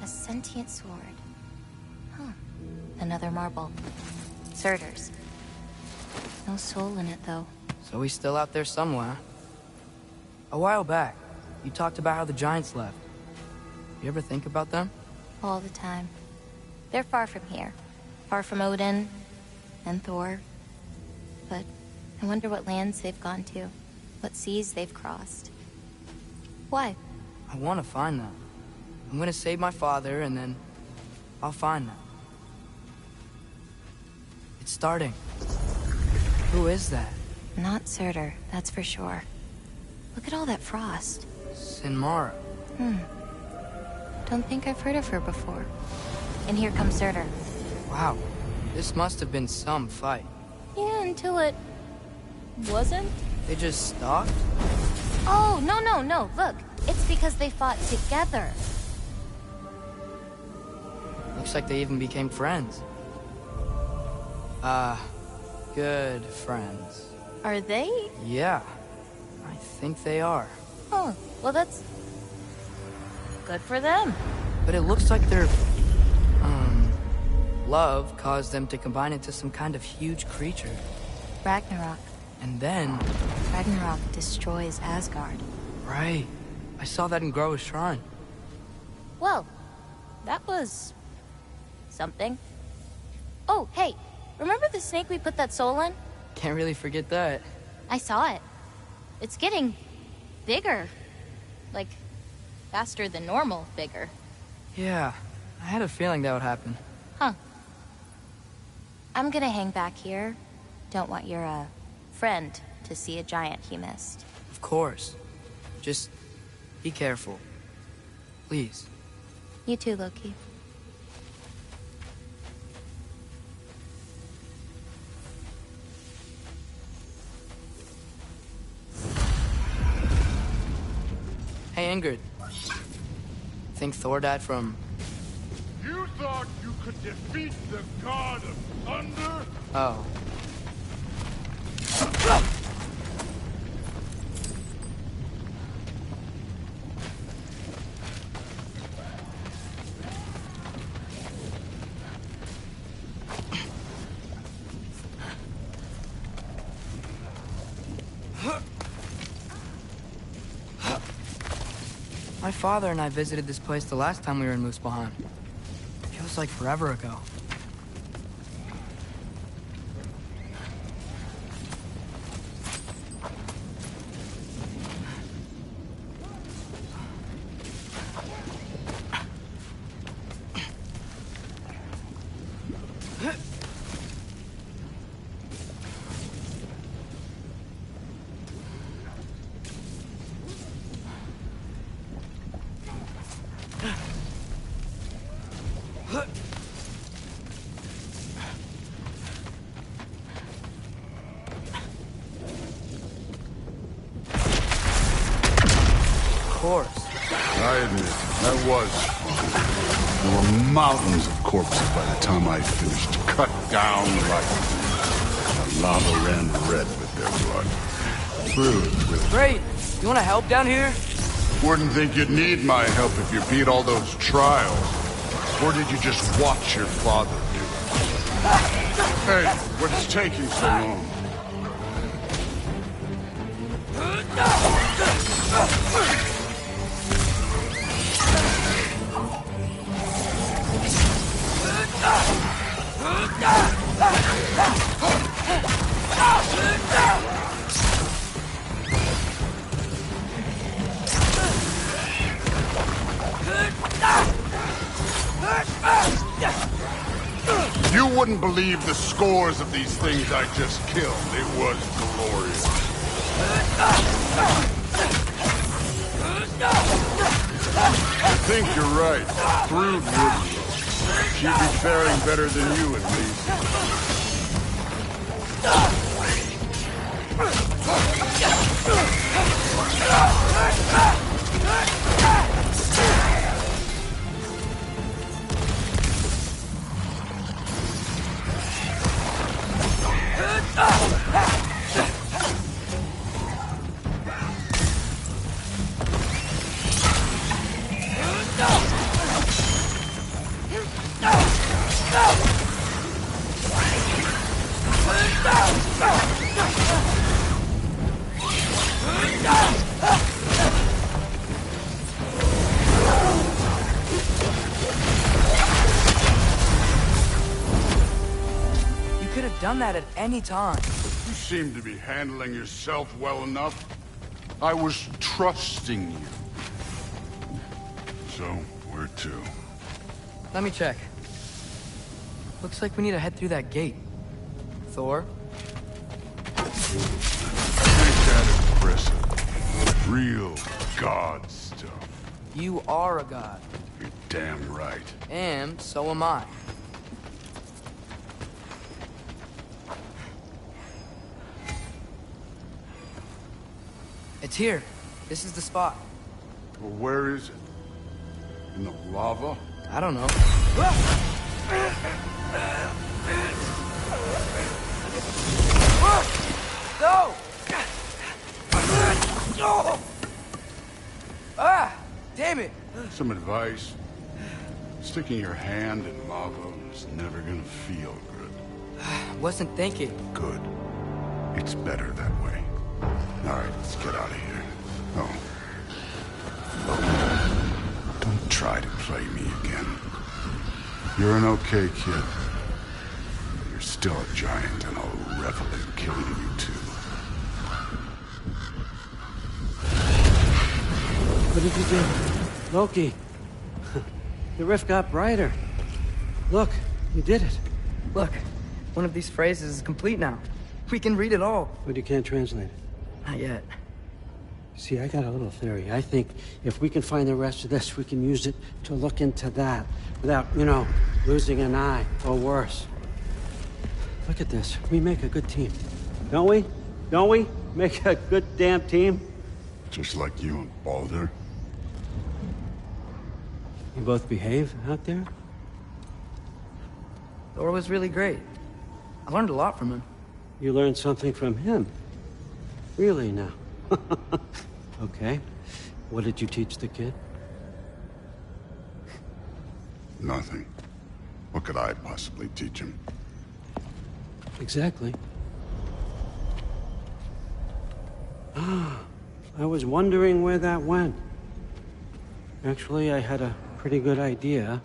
A sentient sword. Huh. Another marble. Surtur's. No soul in it, though. So he's still out there somewhere. A while back, you talked about how the Giants left. You ever think about them? All the time. They're far from here. Far from Odin and Thor. But I wonder what lands they've gone to. What seas they've crossed. Why? I want to find them. I'm gonna save my father, and then I'll find them. It's starting. Who is that? Not Surtur, that's for sure. Look at all that frost. Sinmara. Don't think I've heard of her before. And here comes Surtur. Wow. This must have been some fight. Yeah, until it... wasn't? They just stopped? Oh, no. Look, it's because they fought together. Looks like they even became friends. Good friends. Are they? Yeah. I think they are. Oh, well that's... good for them. But it looks like their... love caused them to combine into some kind of huge creature. Ragnarok. And then... Ragnarok destroys Asgard. Right. I saw that in Groa's shrine. Well, that was... something. Oh, hey, remember the snake we put that soul in? Can't really forget that. I saw it. It's getting... bigger. Like, faster than normal bigger. Yeah, I had a feeling that would happen. Huh. I'm gonna hang back here. Don't want your, friend to see a giant he missed. Of course. Just be careful. Please. You too, Loki. Hey, Ingrid. Think Thor died from... You thought you could defeat the god of thunder? Oh. My father and I visited this place the last time we were in Muspelheim. Feels like forever ago. I admit, that was fun. There were mountains of corpses by the time I finished, cut down like... the lava ran red with their blood. Through with... Great! You wanna help down here? Wouldn't think you'd need my help if you beat all those trials. Or did you just watch your father do it? Hey, what's taking so long? You wouldn't believe the scores of these things I just killed. It was glorious. I think you're right. Thrud would. She'd be faring better than you, at least. You could have done that at any time. You seem to be handling yourself well enough. I was trusting you. So, where to? Let me check. Looks like we need to head through that gate. Thor? Ain't that impressive? Real god stuff. You are a god. You're damn right. And so am I. It's here. This is the spot. Well, where is it? In the lava? I don't know. No! Ah! Damn it! Some advice. Sticking your hand in lava is never gonna feel good. Wasn't thinking. Good. It's better that way. Alright, let's get out of here. Oh. Don't try to play me again. You're an okay kid. You're still a giant, and I'll revel in killing you too. What did you do? Loki. The rift got brighter. Look, you did it. Look, one of these phrases is complete now. We can read it all. But you can't translate it. Not yet. See, I got a little theory. I think if we can find the rest of this, we can use it to look into that without, losing an eye or worse. Look at this. We make a good team. Don't we? Don't we? Make a good damn team? Just like you and Baldur. You both behave out there? Thor was really great. I learned a lot from him. You learned something from him? Really now? Okay. What did you teach the kid? Nothing. What could I possibly teach him? Exactly. I was wondering where that went. Actually, I had a pretty good idea.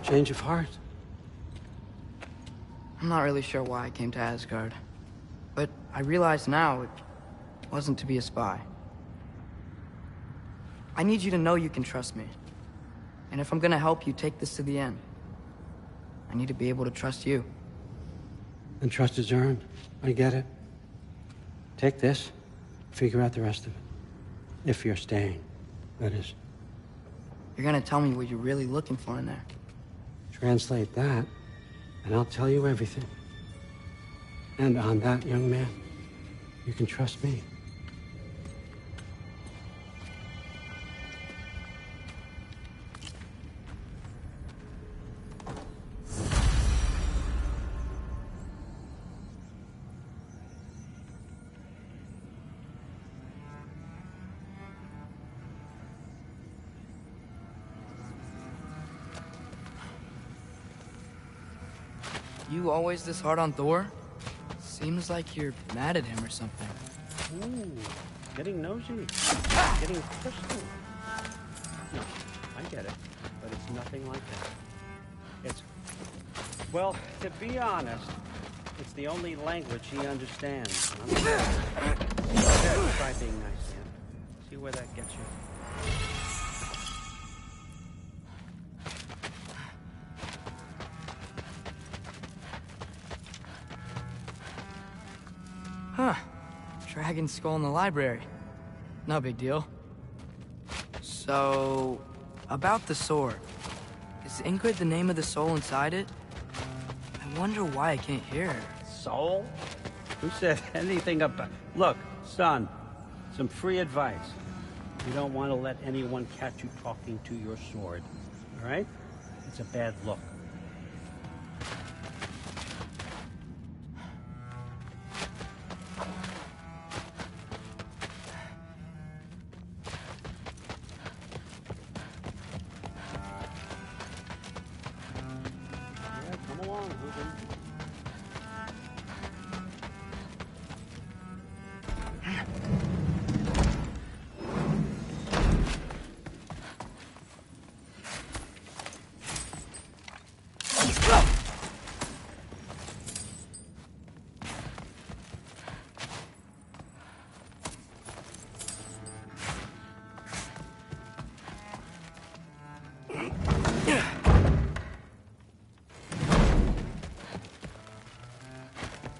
Change of heart. I'm not really sure why I came to Asgard. But I realize now it wasn't to be a spy. I need you to know you can trust me. And if I'm gonna help you take this to the end, I need to be able to trust you. And trust is earned. I get it. Take this, figure out the rest of it. If you're staying, that is. You're gonna tell me what you're really looking for in there. Translate that, and I'll tell you everything. And on that, young man, you can trust me. You always this hard on Thor? Seems like you're mad at him or something. Ooh, getting nosy. Getting personal. No, I get it, but it's nothing like that. It's, well, to be honest, it's the only language he understands. I'm sorry. Try being nice, Sam. See where that gets you. Huh. Dragon skull in the library. No big deal. So, about the sword. Is Ingrid the name of the soul inside it? I wonder why I can't hear her. Soul? Who said anything about... Look, son, some free advice. You don't want to let anyone catch you talking to your sword, all right? It's a bad look. Yeah, come along, Ruben.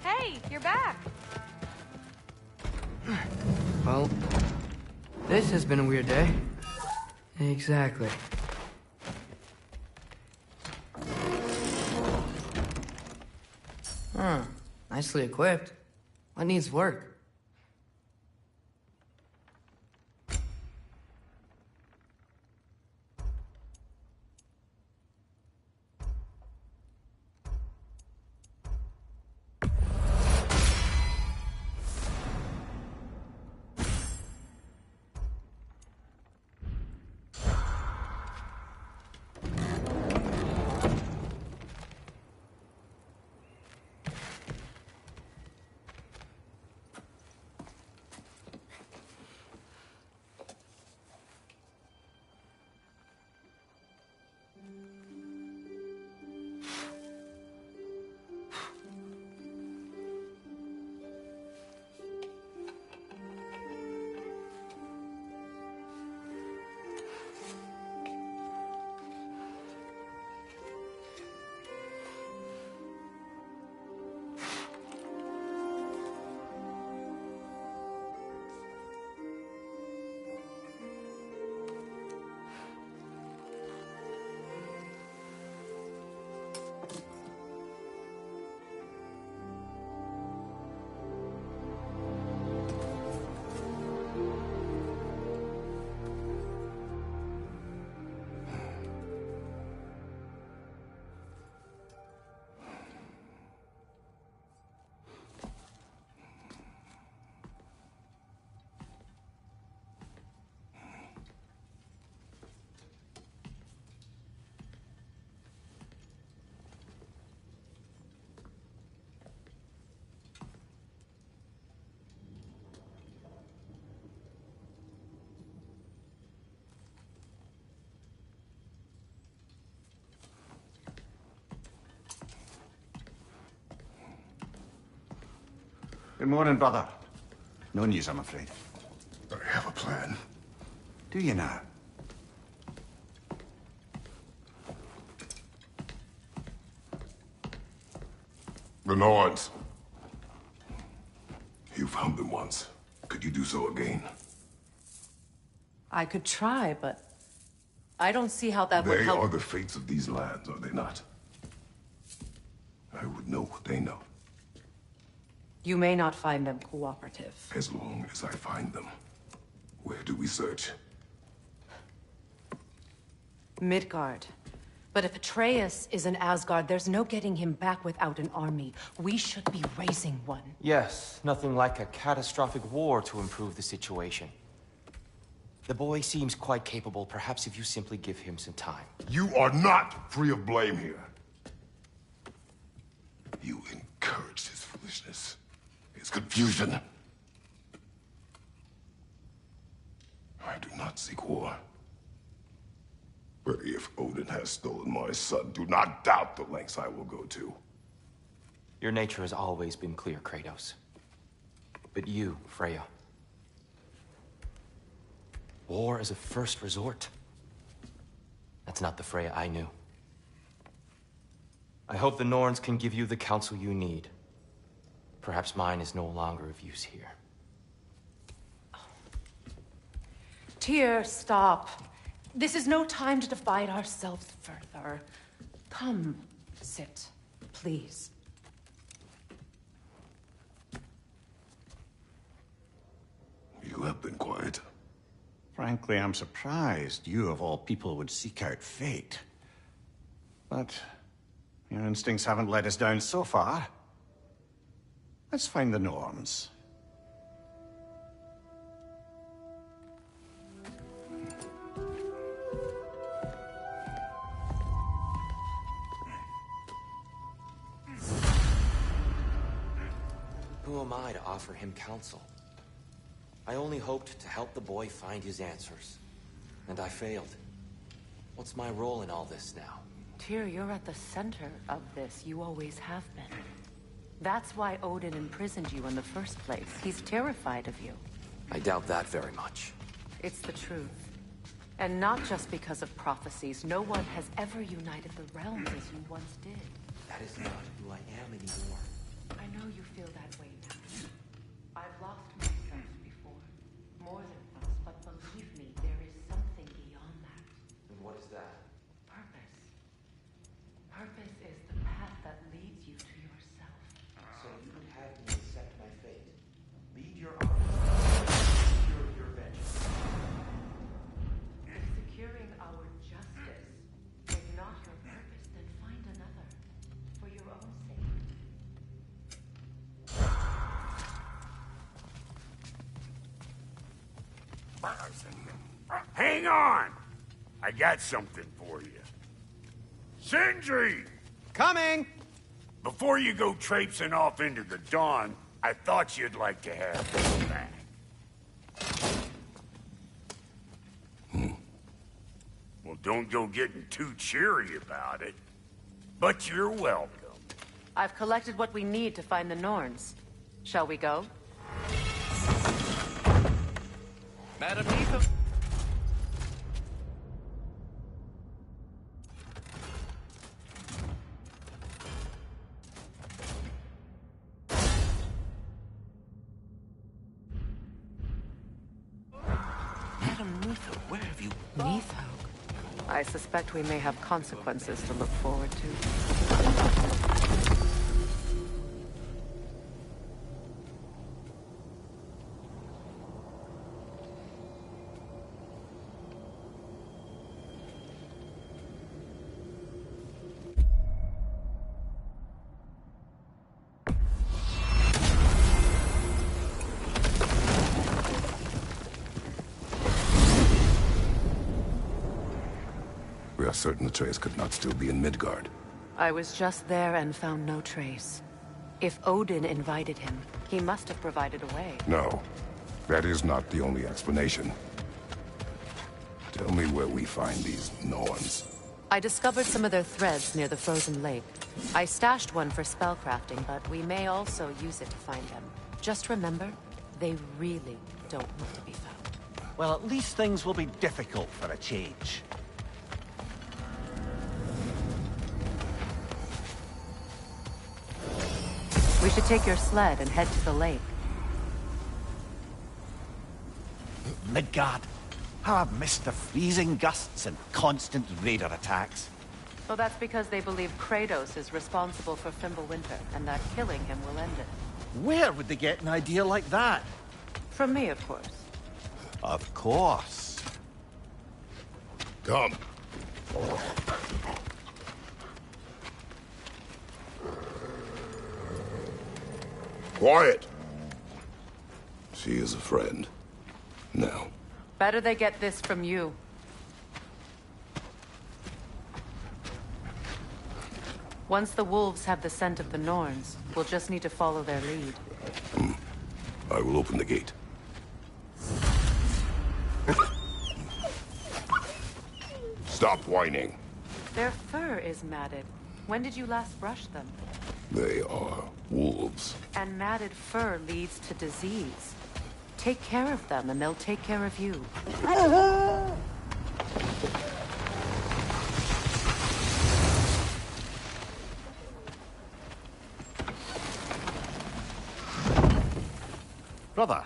Hey, you're back. Well, this has been a weird day. Exactly. Huh. Nicely equipped. What needs work? Good morning, brother. No news, I'm afraid. I have a plan. Do you now? The Nords. You found them once. Could you do so again? I could try, but I don't see how that would They help. are the fates of these lands, are they not? I would know what they know, You may not find them cooperative. as long as I find them. Where do we search? Midgard. But if Atreus is in Asgard, there's no getting him back without an army. We should be raising one. Yes, nothing like a catastrophic war to improve the situation. The boy seems quite capable, perhaps if you simply give him some time. You are not free of blame here. confusion. I do not seek war. But if Odin has stolen my son, do not doubt the lengths I will go to. Your nature has always been clear, Kratos. But you, Freya. War is a first resort. That's not the Freya I knew. I hope the Norns can give you the counsel you need. Perhaps mine is no longer of use here. Tyr, stop. This is no time to divide ourselves further. Come, sit, please. You have been quiet. Frankly, I'm surprised you, of all people, would seek out fate. But your instincts haven't let us down so far. Let's find the Norns. Who am I to offer him counsel? I only hoped to help the boy find his answers. And I failed. What's my role in all this now? Tyr, you're at the center of this. You always have been. That's why Odin imprisoned you in the first place. He's terrified of you. I doubt that very much. It's the truth. And not just because of prophecies. No one has ever united the realms as you once did. That is not who I am anymore. I know you feel that way now. I've lost myself before. More than once, but believe me, there is something beyond that. And what is that? Purpose. Purpose is the path that leads you to yourself. So you would have me accept my fate. Lead your army. Secure your vengeance. If securing our justice is not your purpose, then find another. For your own sake. Hang on! I got something for you. Sindri! Coming! Before you go traipsing off into the dawn, I thought you'd like to have this back. Well, don't go getting too cheery about it. But you're welcome. I've collected what we need to find the Norns. Shall we go? Madam Neva. Madam Neva, where have you... Neathog. I suspect we may have consequences to look forward to. We are certain Atreus could not still be in Midgard. I was just there and found no trace. If Odin invited him, he must have provided a way. No, that is not the only explanation. Tell me where we find these Norns. I discovered some of their threads near the frozen lake. I stashed one for spellcrafting, but we may also use it to find them. Just remember, they really don't want to be found. Well, at least things will be difficult for a change. We should take your sled and head to the lake. Midgard. How I've missed the freezing gusts and constant raider attacks. Well, that's because they believe Kratos is responsible for Fimbulwinter, and that killing him will end it. Where would they get an idea like that? From me, of course. Of course. Come. Quiet. She is a friend. Now. Better they get this from you. Once the wolves have the scent of the Norns, we'll just need to follow their lead. I will open the gate. Stop whining. Their fur is matted. When did you last brush them? They are wolves. And matted fur leads to disease. Take care of them, and they'll take care of you. Brother,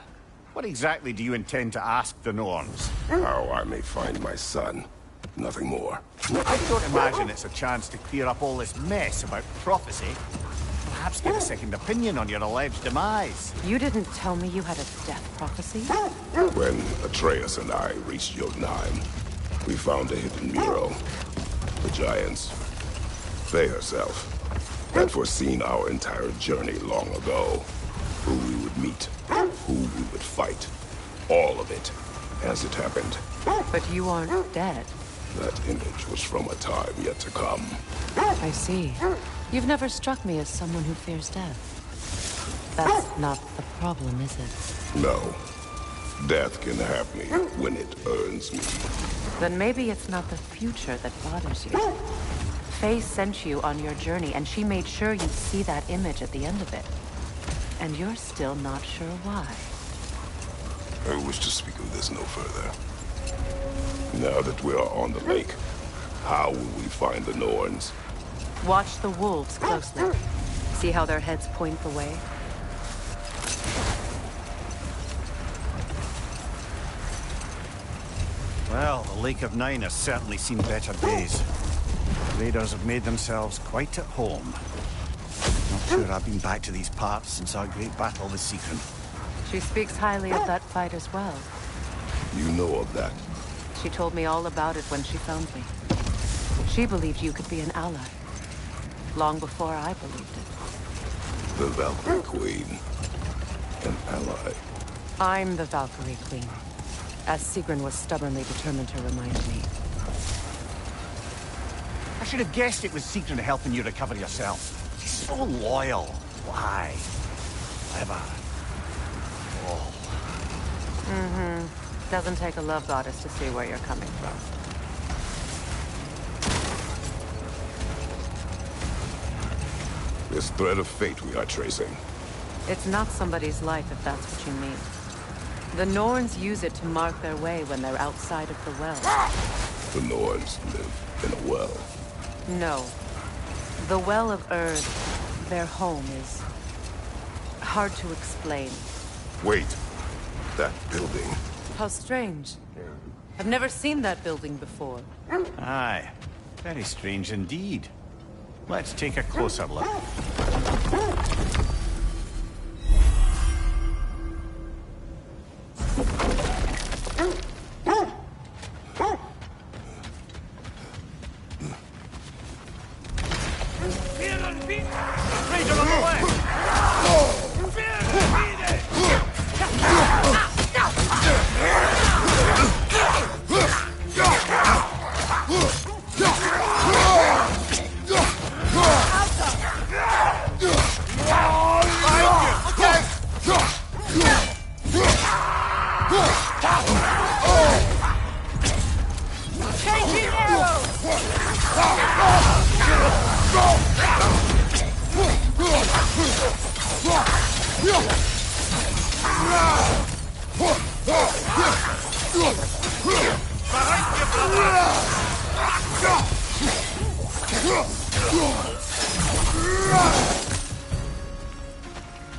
what exactly do you intend to ask the Norns? How I may find my son. Nothing more. I don't imagine it's a chance to clear up all this mess about prophecy. Perhaps get a second opinion on your alleged demise. You didn't tell me you had a death prophecy? When Atreus and I reached Jotunheim, we found a hidden mural. The Giants, Faye herself, had foreseen our entire journey long ago. Who we would meet, who we would fight. All of it, as it happened. But you aren't dead. That image was from a time yet to come. I see. You've never struck me as someone who fears death. That's not the problem, is it? No. Death can have me when it earns me. Then maybe it's not the future that bothers you. Faye sent you on your journey, and she made sure you'd see that image at the end of it. And you're still not sure why. I wish to speak of this no further. Now that we are on the lake, how will we find the Norns? Watch the wolves closely. See how their heads point the way? Well, the Lake of Nine has certainly seen better days. Raiders have made themselves quite at home. Not sure I've been back to these parts since our great battle with Sigrun. She speaks highly of that fight as well. You know of that? She told me all about it when she found me. She believed you could be an ally. Long before I believed it. The Valkyrie Queen. An ally. I'm the Valkyrie Queen. As Sigrun was stubbornly determined to remind me. I should have guessed it was Sigrun helping you recover yourself. She's so loyal. Why? Clever. Oh. Mm-hmm. Doesn't take a love goddess to see where you're coming from. This thread of fate we are tracing. It's not somebody's life, if that's what you mean. The Norns use it to mark their way when they're outside of the well. The Norns live in a well. No. The Well of Erd, their home, is hard to explain. Wait. That building. How strange. I've never seen that building before. Aye. Very strange indeed. Let's take a closer look.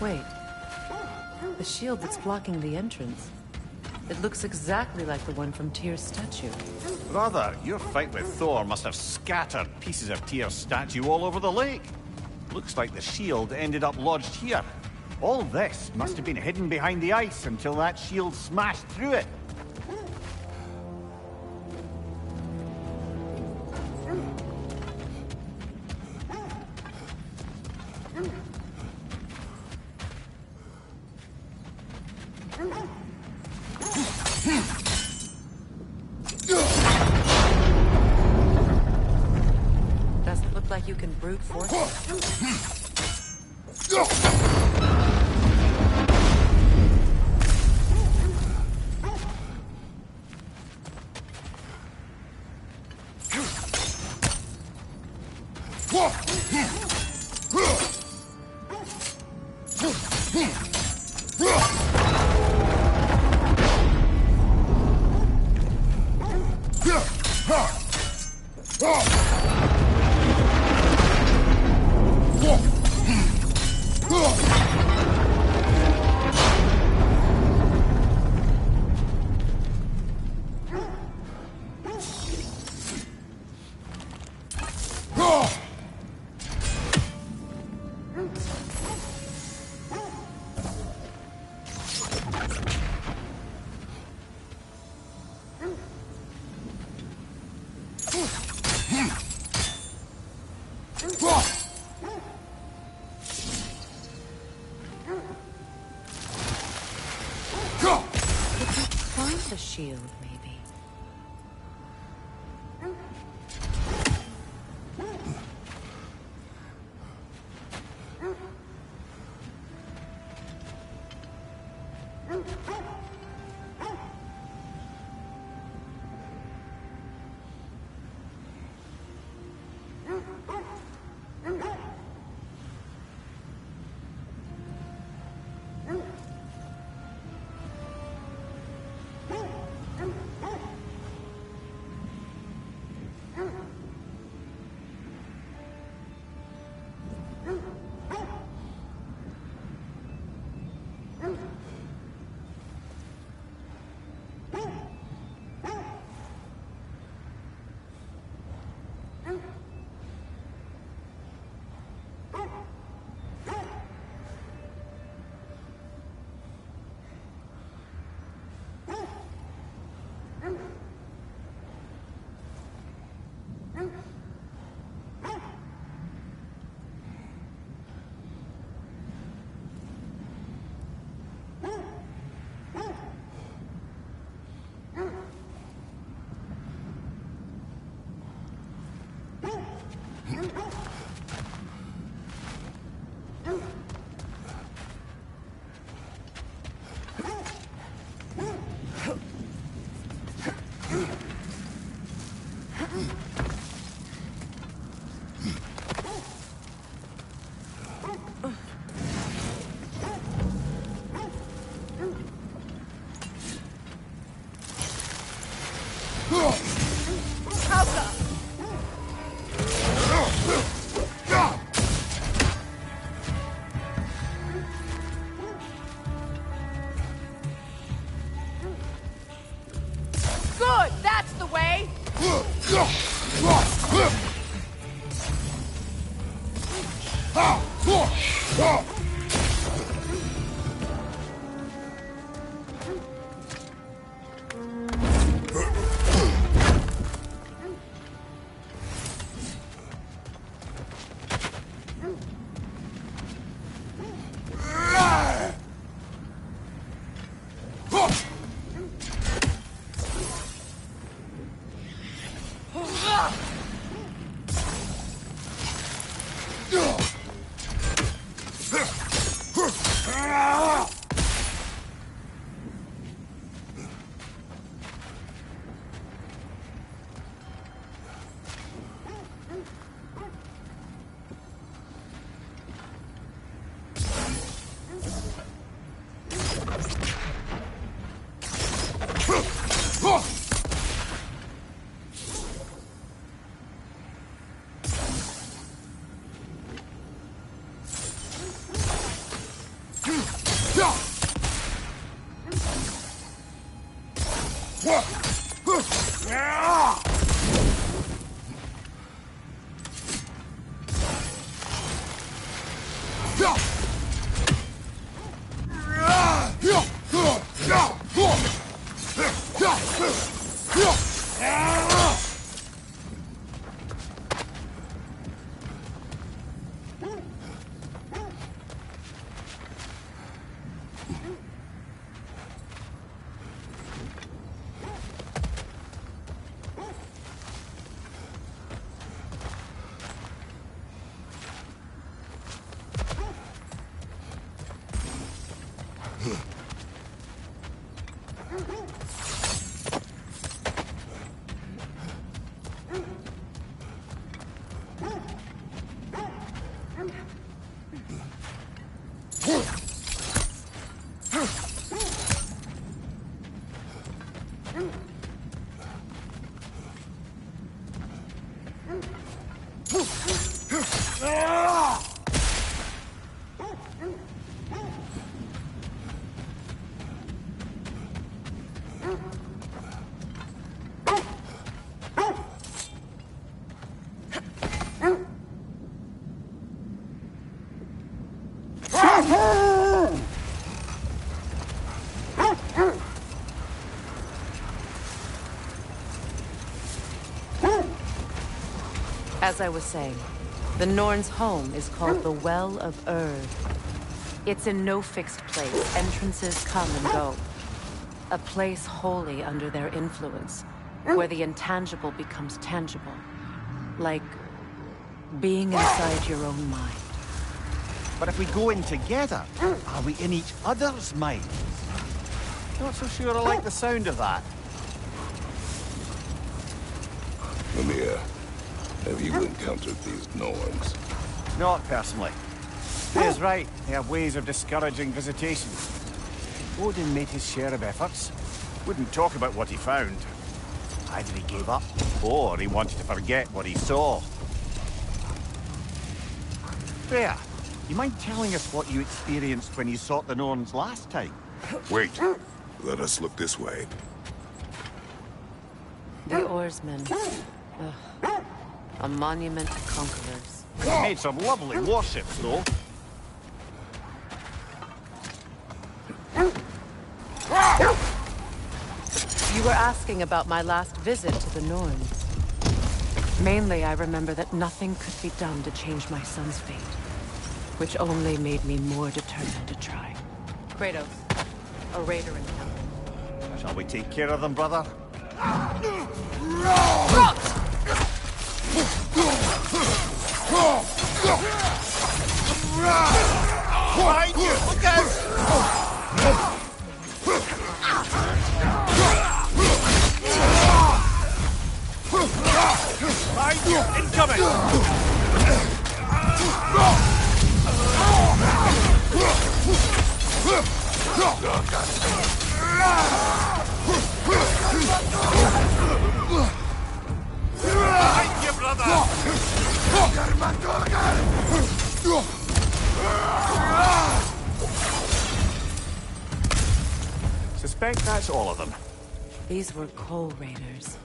Wait. The shield that's blocking the entrance. It looks exactly like the one from Tyr's statue. Brother, your fight with Thor must have scattered pieces of Tyr's statue all over the lake. Looks like the shield ended up lodged here. All this must have been hidden behind the ice until that shield smashed through it. Doesn't look like you can brute force it. Find the shield, maybe. Good! That's the way! As I was saying, the Norn's home is called the Well of Erd. It's in no fixed place. Entrances come and go. A place wholly under their influence, where the intangible becomes tangible. Like being inside your own mind. But if we go in together, are we in each other's minds? Not so sure I like the sound of that. Mimir, have you encountered these Norns? Not personally. Faye's right. They have ways of discouraging visitation. Odin made his share of efforts. Wouldn't talk about what he found. Either he gave up, or he wanted to forget what he saw. Faye, you mind telling us what you experienced when you sought the Norns last time? Wait. Let us look this way. The oarsmen. Ugh. A monument to conquerors. Made some lovely warships, though. You were asking about my last visit to the Norns. Mainly, I remember that nothing could be done to change my son's fate, which only made me more determined to try. Kratos, a raider encounter. Shall we take care of them, brother? Behind you! Look out! Behind you! Incoming! Behind you, brother! Suspect that's all of them. These were coal raiders.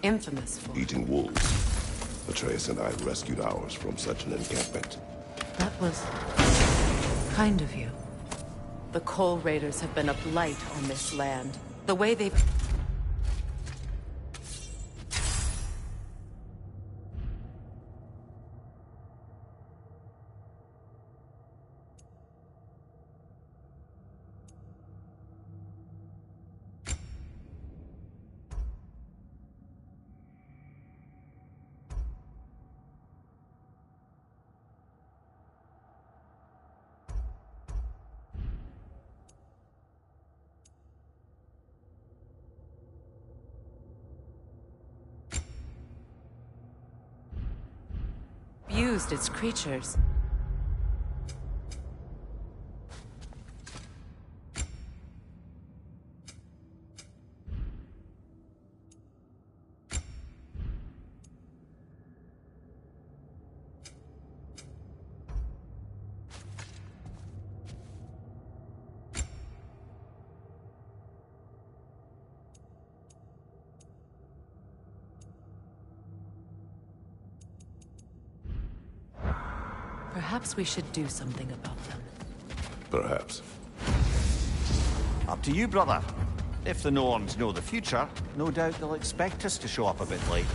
Infamous for... Eating wolves. Atreus and I rescued ours from such an encampment. That was... kind of you. The coal raiders have been a blight on this land. The way they've... used its creatures. Perhaps we should do something about them. Perhaps. Up to you, brother. If the Norns know the future, no doubt they'll expect us to show up a bit late.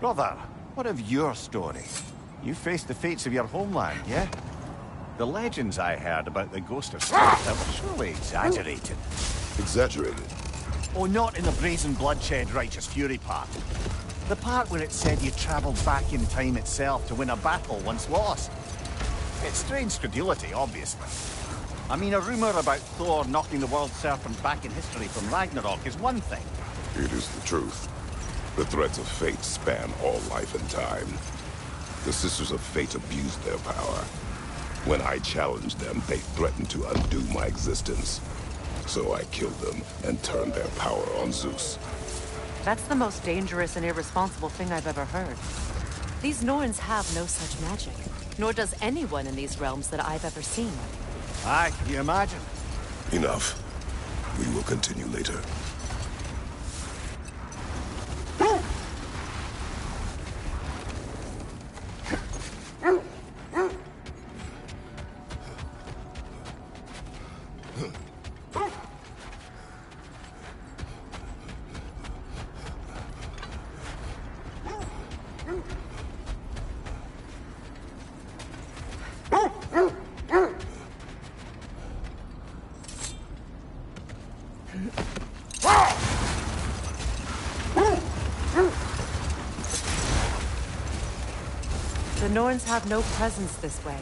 Brother, what of your story? You faced the fates of your homeland, yeah? The legends I heard about the ghost of Sparta were surely exaggerated. Exaggerated? Oh, not in the brazen bloodshed righteous fury part. The part where it said you travelled back in time itself to win a battle once lost. It's strange credulity, obviously. I mean, a rumour about Thor knocking the world serpent back in history from Ragnarok is one thing. It is the truth. The threads of fate span all life and time. The Sisters of Fate abused their power. When I challenged them, they threatened to undo my existence. So I killed them and turned their power on Zeus. That's the most dangerous and irresponsible thing I've ever heard. These Norns have no such magic, nor does anyone in these realms that I've ever seen. Aye, can you imagine? Enough. We will continue later. The Norns have no presence this way.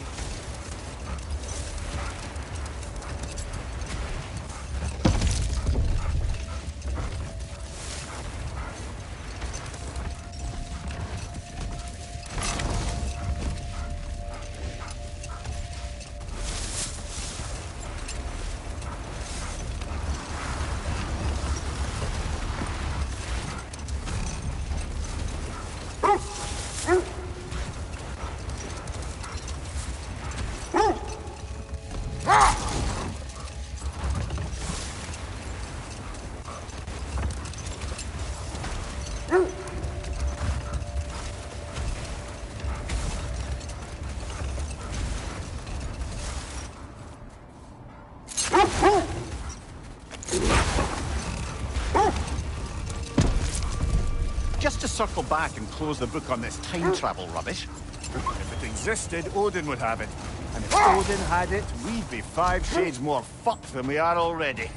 Just to circle back and close the book on this time travel rubbish. If it existed, Odin would have it. And if Odin had it, we'd be 5 shades more fucked than we are already.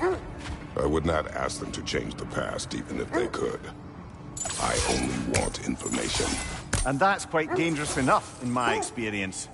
I would not ask them to change the past, even if they could. I only want information. And that's quite dangerous enough, in my experience.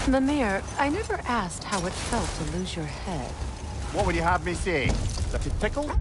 Mimir, I never asked how it felt to lose your head. What would you have me say? That it tickled?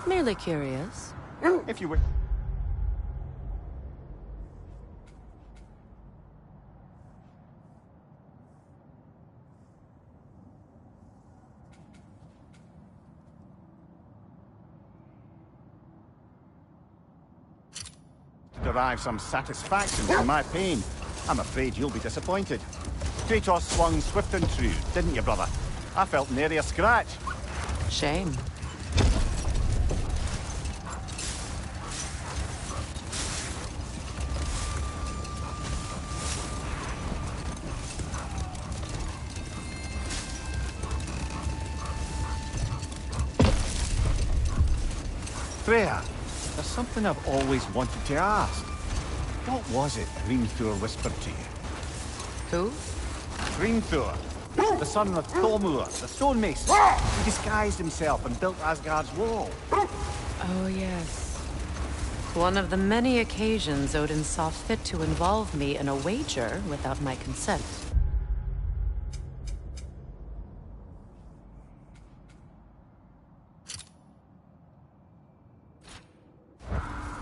Merely curious. If you were... to derive some satisfaction from my pain, I'm afraid you'll be disappointed. Kratos swung swift and true, didn't you, brother? I felt nary a scratch. Shame. Freya, there's something I've always wanted to ask. What was it Hrimthur whispered to you? Who? Hrimthur, the son of Thormur, the stonemason. He disguised himself and built Asgard's wall. Oh, yes. One of the many occasions Odin saw fit to involve me in a wager without my consent.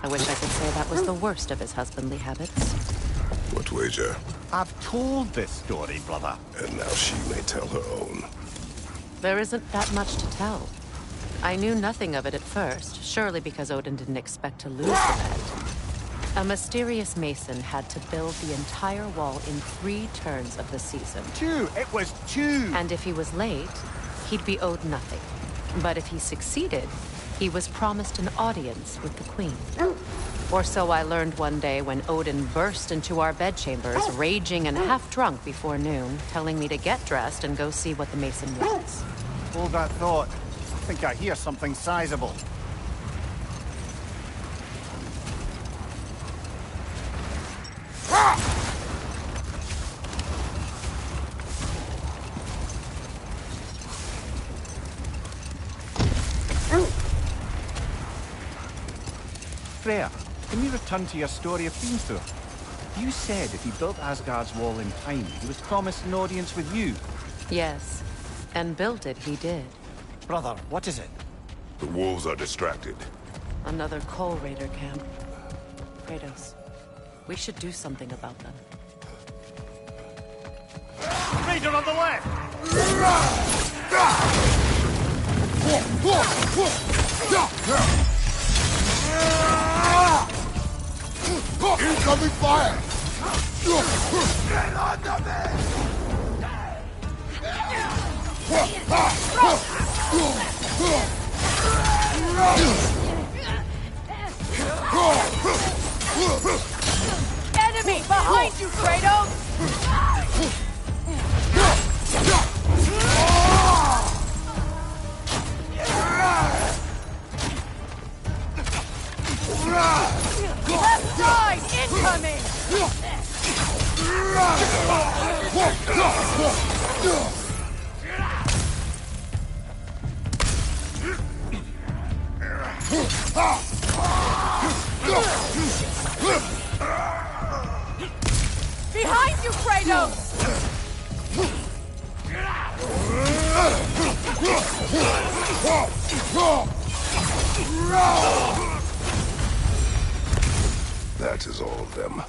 I wish I could say that was the worst of his husbandly habits. What wager? I've told this story, brother. And now she may tell her own. There isn't that much to tell. I knew nothing of it at first, surely because Odin didn't expect to lose the bet. A mysterious mason had to build the entire wall in 3 turns of the season. 2! It was 2! And if he was late, he'd be owed nothing. But if he succeeded, he was promised an audience with the queen. Or so I learned one day when Odin burst into our bedchambers, raging and half-drunk before noon, telling me to get dressed and go see what the mason wants. Hold that thought. I think I hear something sizable. Freya, can we return to your story of Hrimthur? You said if he built Asgard's wall in time, he was promised an audience with you. Yes, and built it he did. Brother, what is it? The wolves are distracted. Another Coal Raider camp. Kratos, we should do something about them. Raider on the left! Incoming fire! Get under me! Enemy behind you, Kratos! Left side incoming! Behind you, Kratos! That is all of them.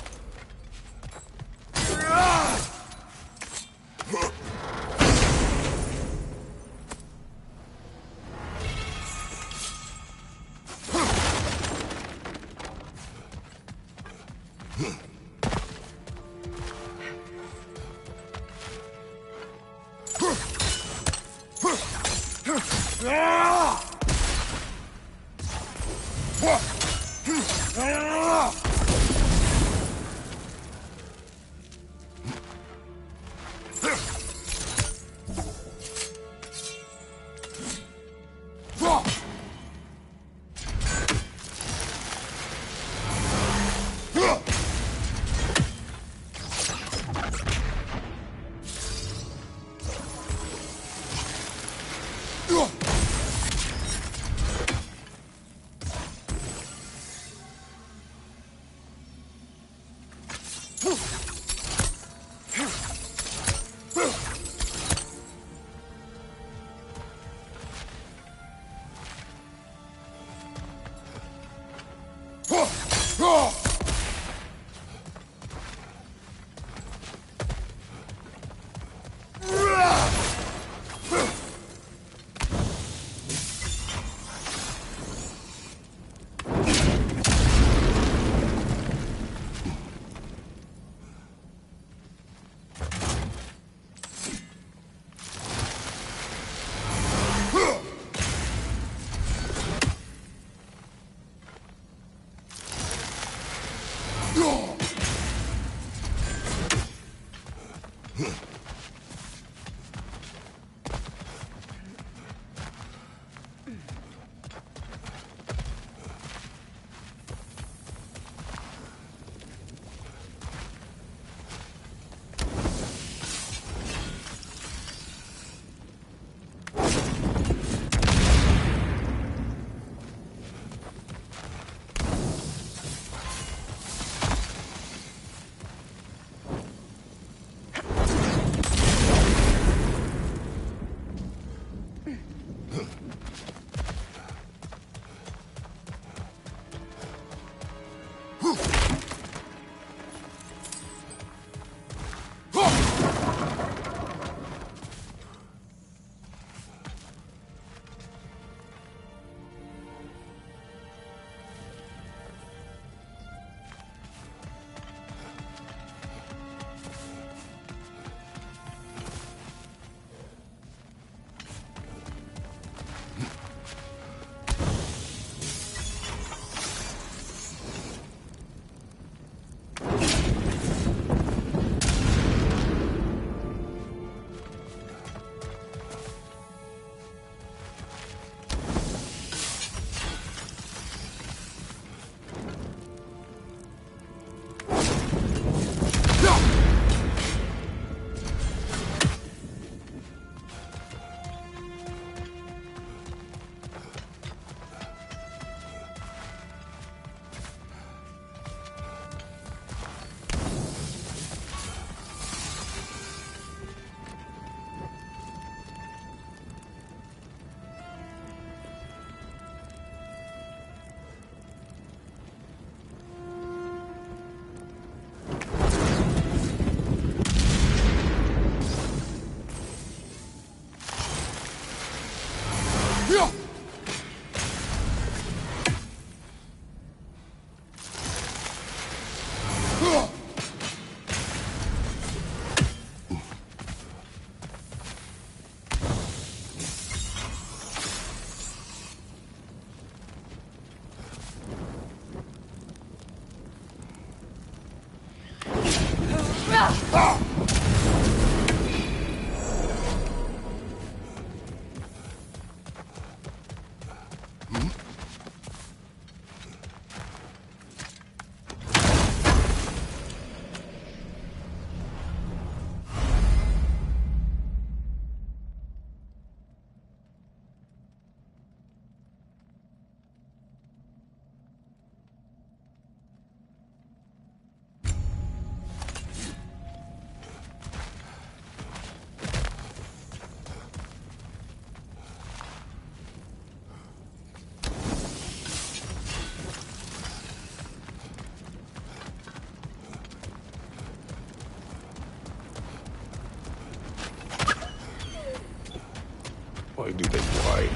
Why do they whine?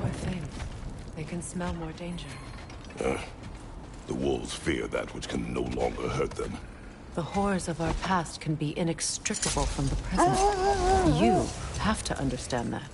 Poor thing. They can smell more danger. The wolves fear that which can no longer hurt them. The horrors of our past can be inextricable from the present. You have to understand that.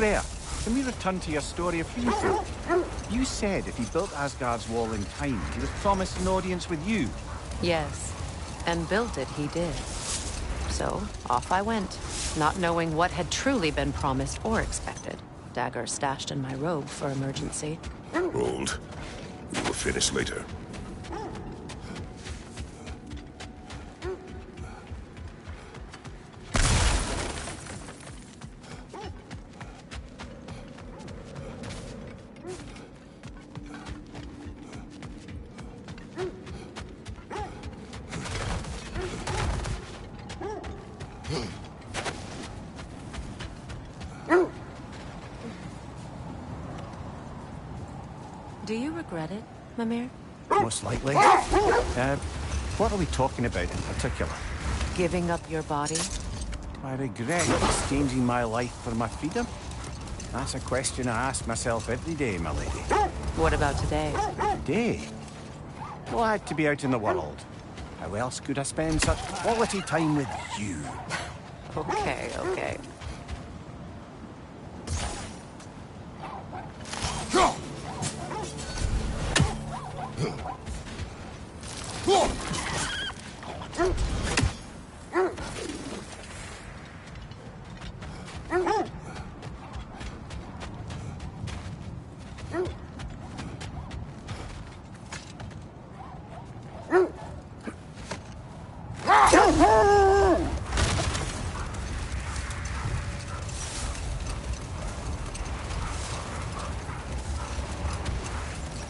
Freya, can we return to your story of Hrimthur? You said if he built Asgard's wall in time, he was promised an audience with you. Yes, and built it he did. So, off I went, not knowing what had truly been promised or expected. Dagger stashed in my robe for emergency. Hold. We will finish later. Do you regret it, Mimir? Most likely. What are we talking about in particular? Giving up your body? Do I regret exchanging my life for my freedom? That's a question I ask myself every day, my lady. What about today? Today? Glad to be out in the world. How else could I spend such quality time with you? Okay, okay.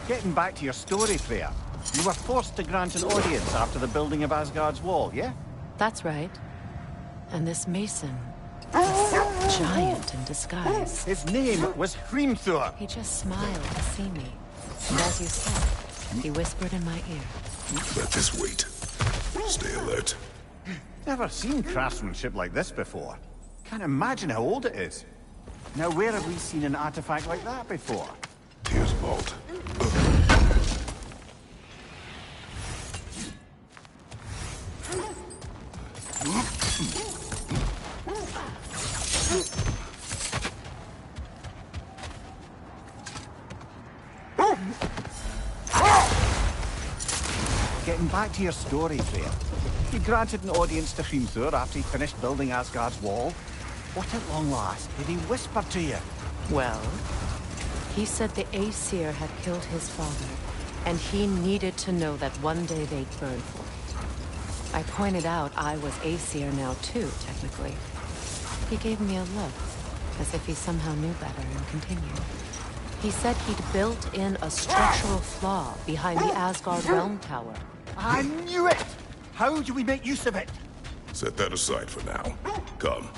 Getting back to your story, Freya. You were forced to grant an audience after the building of Asgard's wall, yeah? That's right. And this mason, this giant in disguise. His name was Hrimthur. He just smiled to see me. And as you said, he whispered in my ear. Let this wait. Stay alert. Never seen craftsmanship like this before. Can't imagine how old it is. Now, where have we seen an artifact like that before? Tyr's vault. Getting back to your story, Freya. You granted an audience to Hrimthur after he finished building Asgard's wall. What at long last did he whisper to you? Well, he said the Aesir had killed his father, and he needed to know that one day they'd burn for it. I pointed out I was Aesir now too, technically. He gave me a look, as if he somehow knew better, and continued. He said he'd built in a structural flaw behind the Asgard Realm Tower. I knew it! How do we make use of it? Set that aside for now. Come.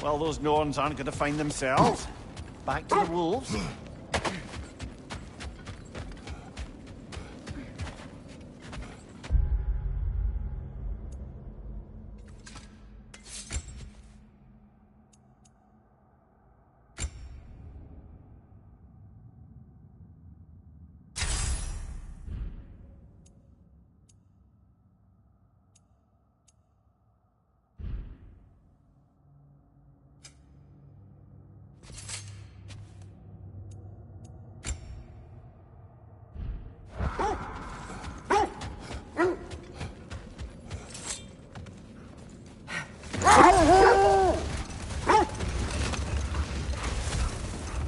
Well, those Norns aren't going to find themselves. Back to the wolves.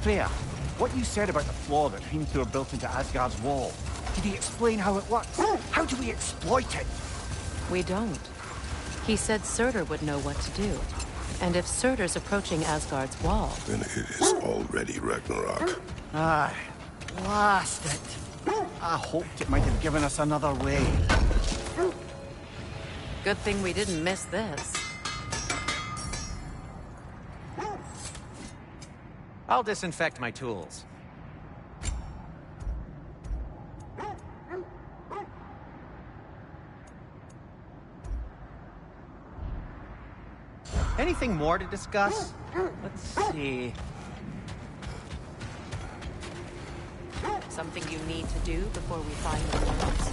Freya, what you said about the flaw that Hrimthur built into Asgard's wall, did he explain how it works? How do we exploit it? We don't. He said Surtur would know what to do. And if Surtur's approaching Asgard's wall... Then it is already Ragnarok. Aye, blast it. I hoped it might have given us another way. Good thing we didn't miss this. I'll disinfect my tools. Anything more to discuss? Let's see. Something you need to do before we find the worms?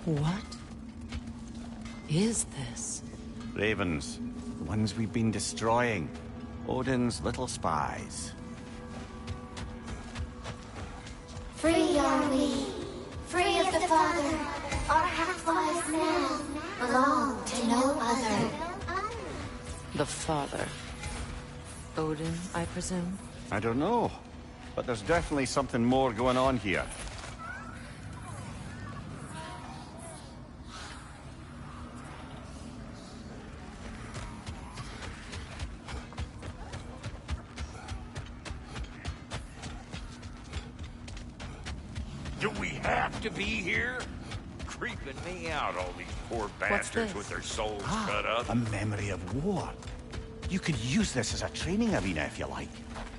What is this? Ravens. The ones we've been destroying. Odin's little spies. Free are we, free of the Father. Our half-lives now belong to no other. The Father. Odin, I presume? I don't know, but there's definitely something more going on here. Do we have to be here? Creeping me out, all these poor bastards with their souls cut up. A memory of war. You could use this as a training arena if you like.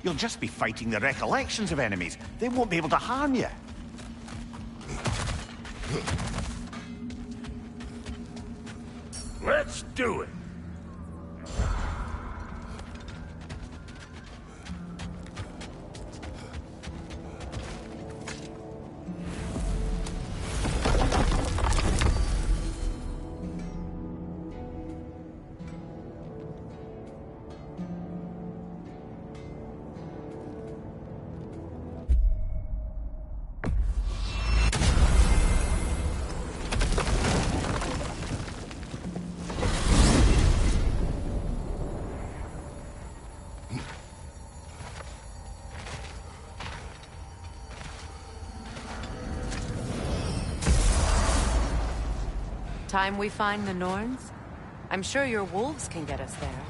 You'll just be fighting the recollections of enemies. They won't be able to harm you. Let's do it. Time we find the Norns? I'm sure your wolves can get us there.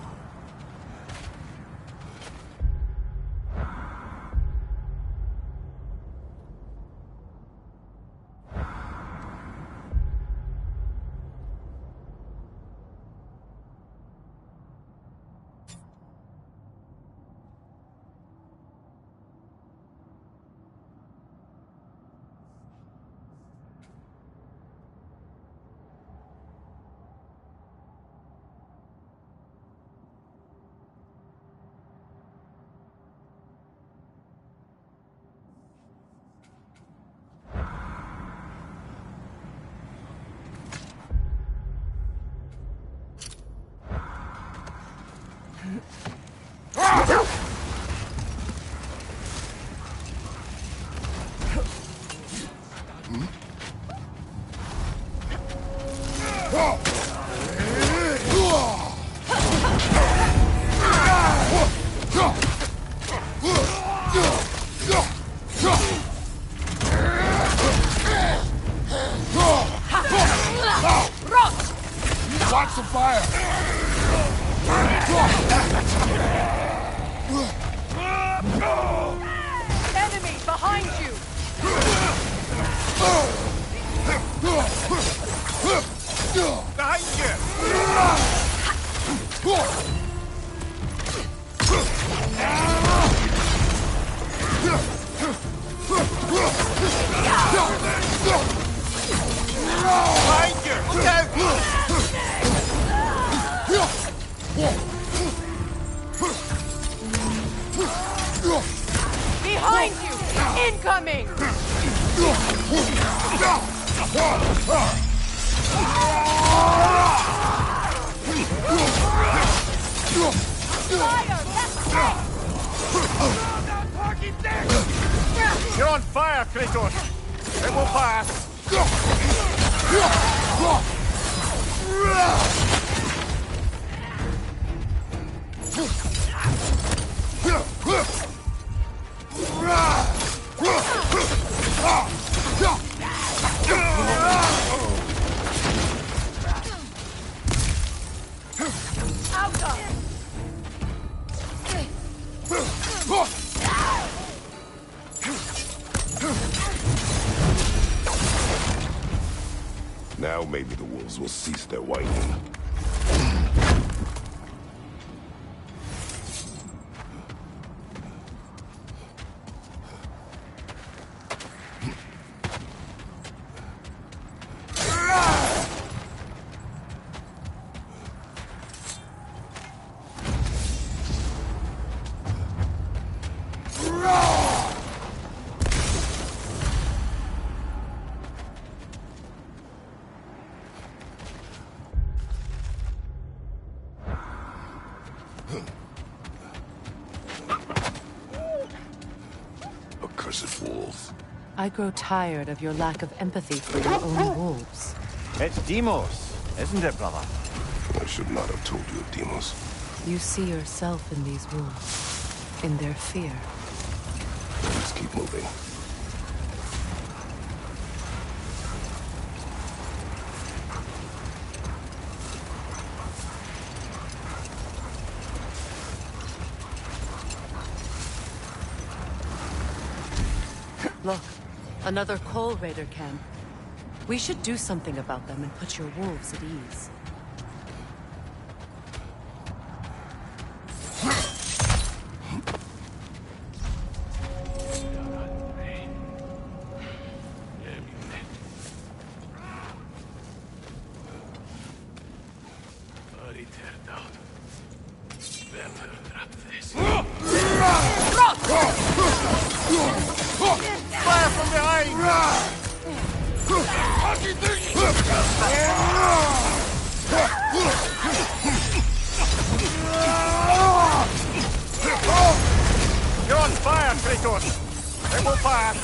Watch the fire! Enemy behind you! Behind you! Behind you! Look out! Behind you! Incoming! You're on fire, Kratos! It will pass! Now maybe the wolves will cease their whining. Accursed wolves. I grow tired of your lack of empathy for your own wolves. It's Demos, isn't it, brother? I should not have told you of Demos. You see yourself in these wolves, in their fear. Let's keep moving. Look, Another Coal Raider camp. We should do something about them and put your wolves at ease. Fire from behind! You're on fire, Kratos! They will fire!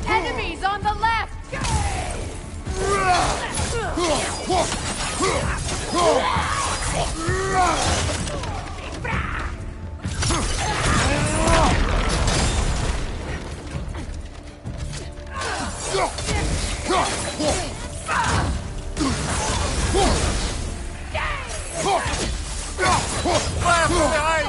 Enemies on the left! Fire from behind!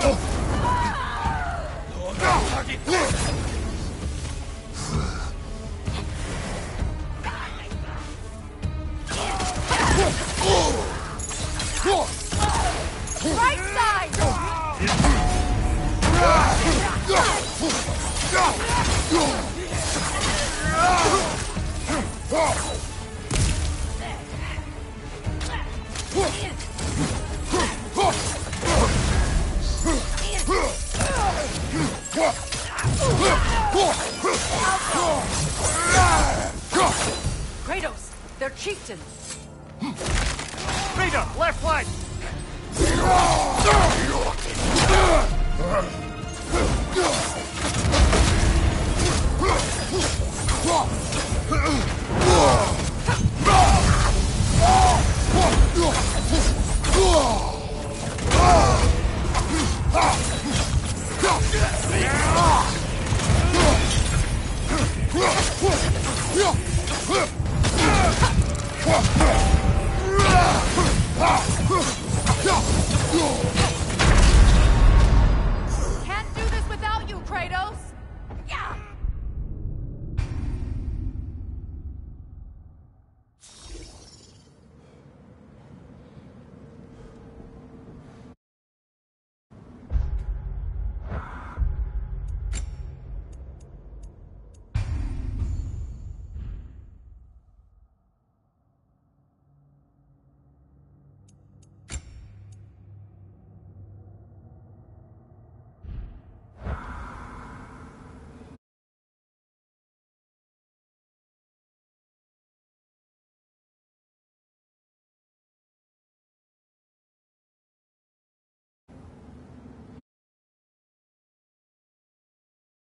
Right side! Kratos! They're chieftains! Raider, left flank!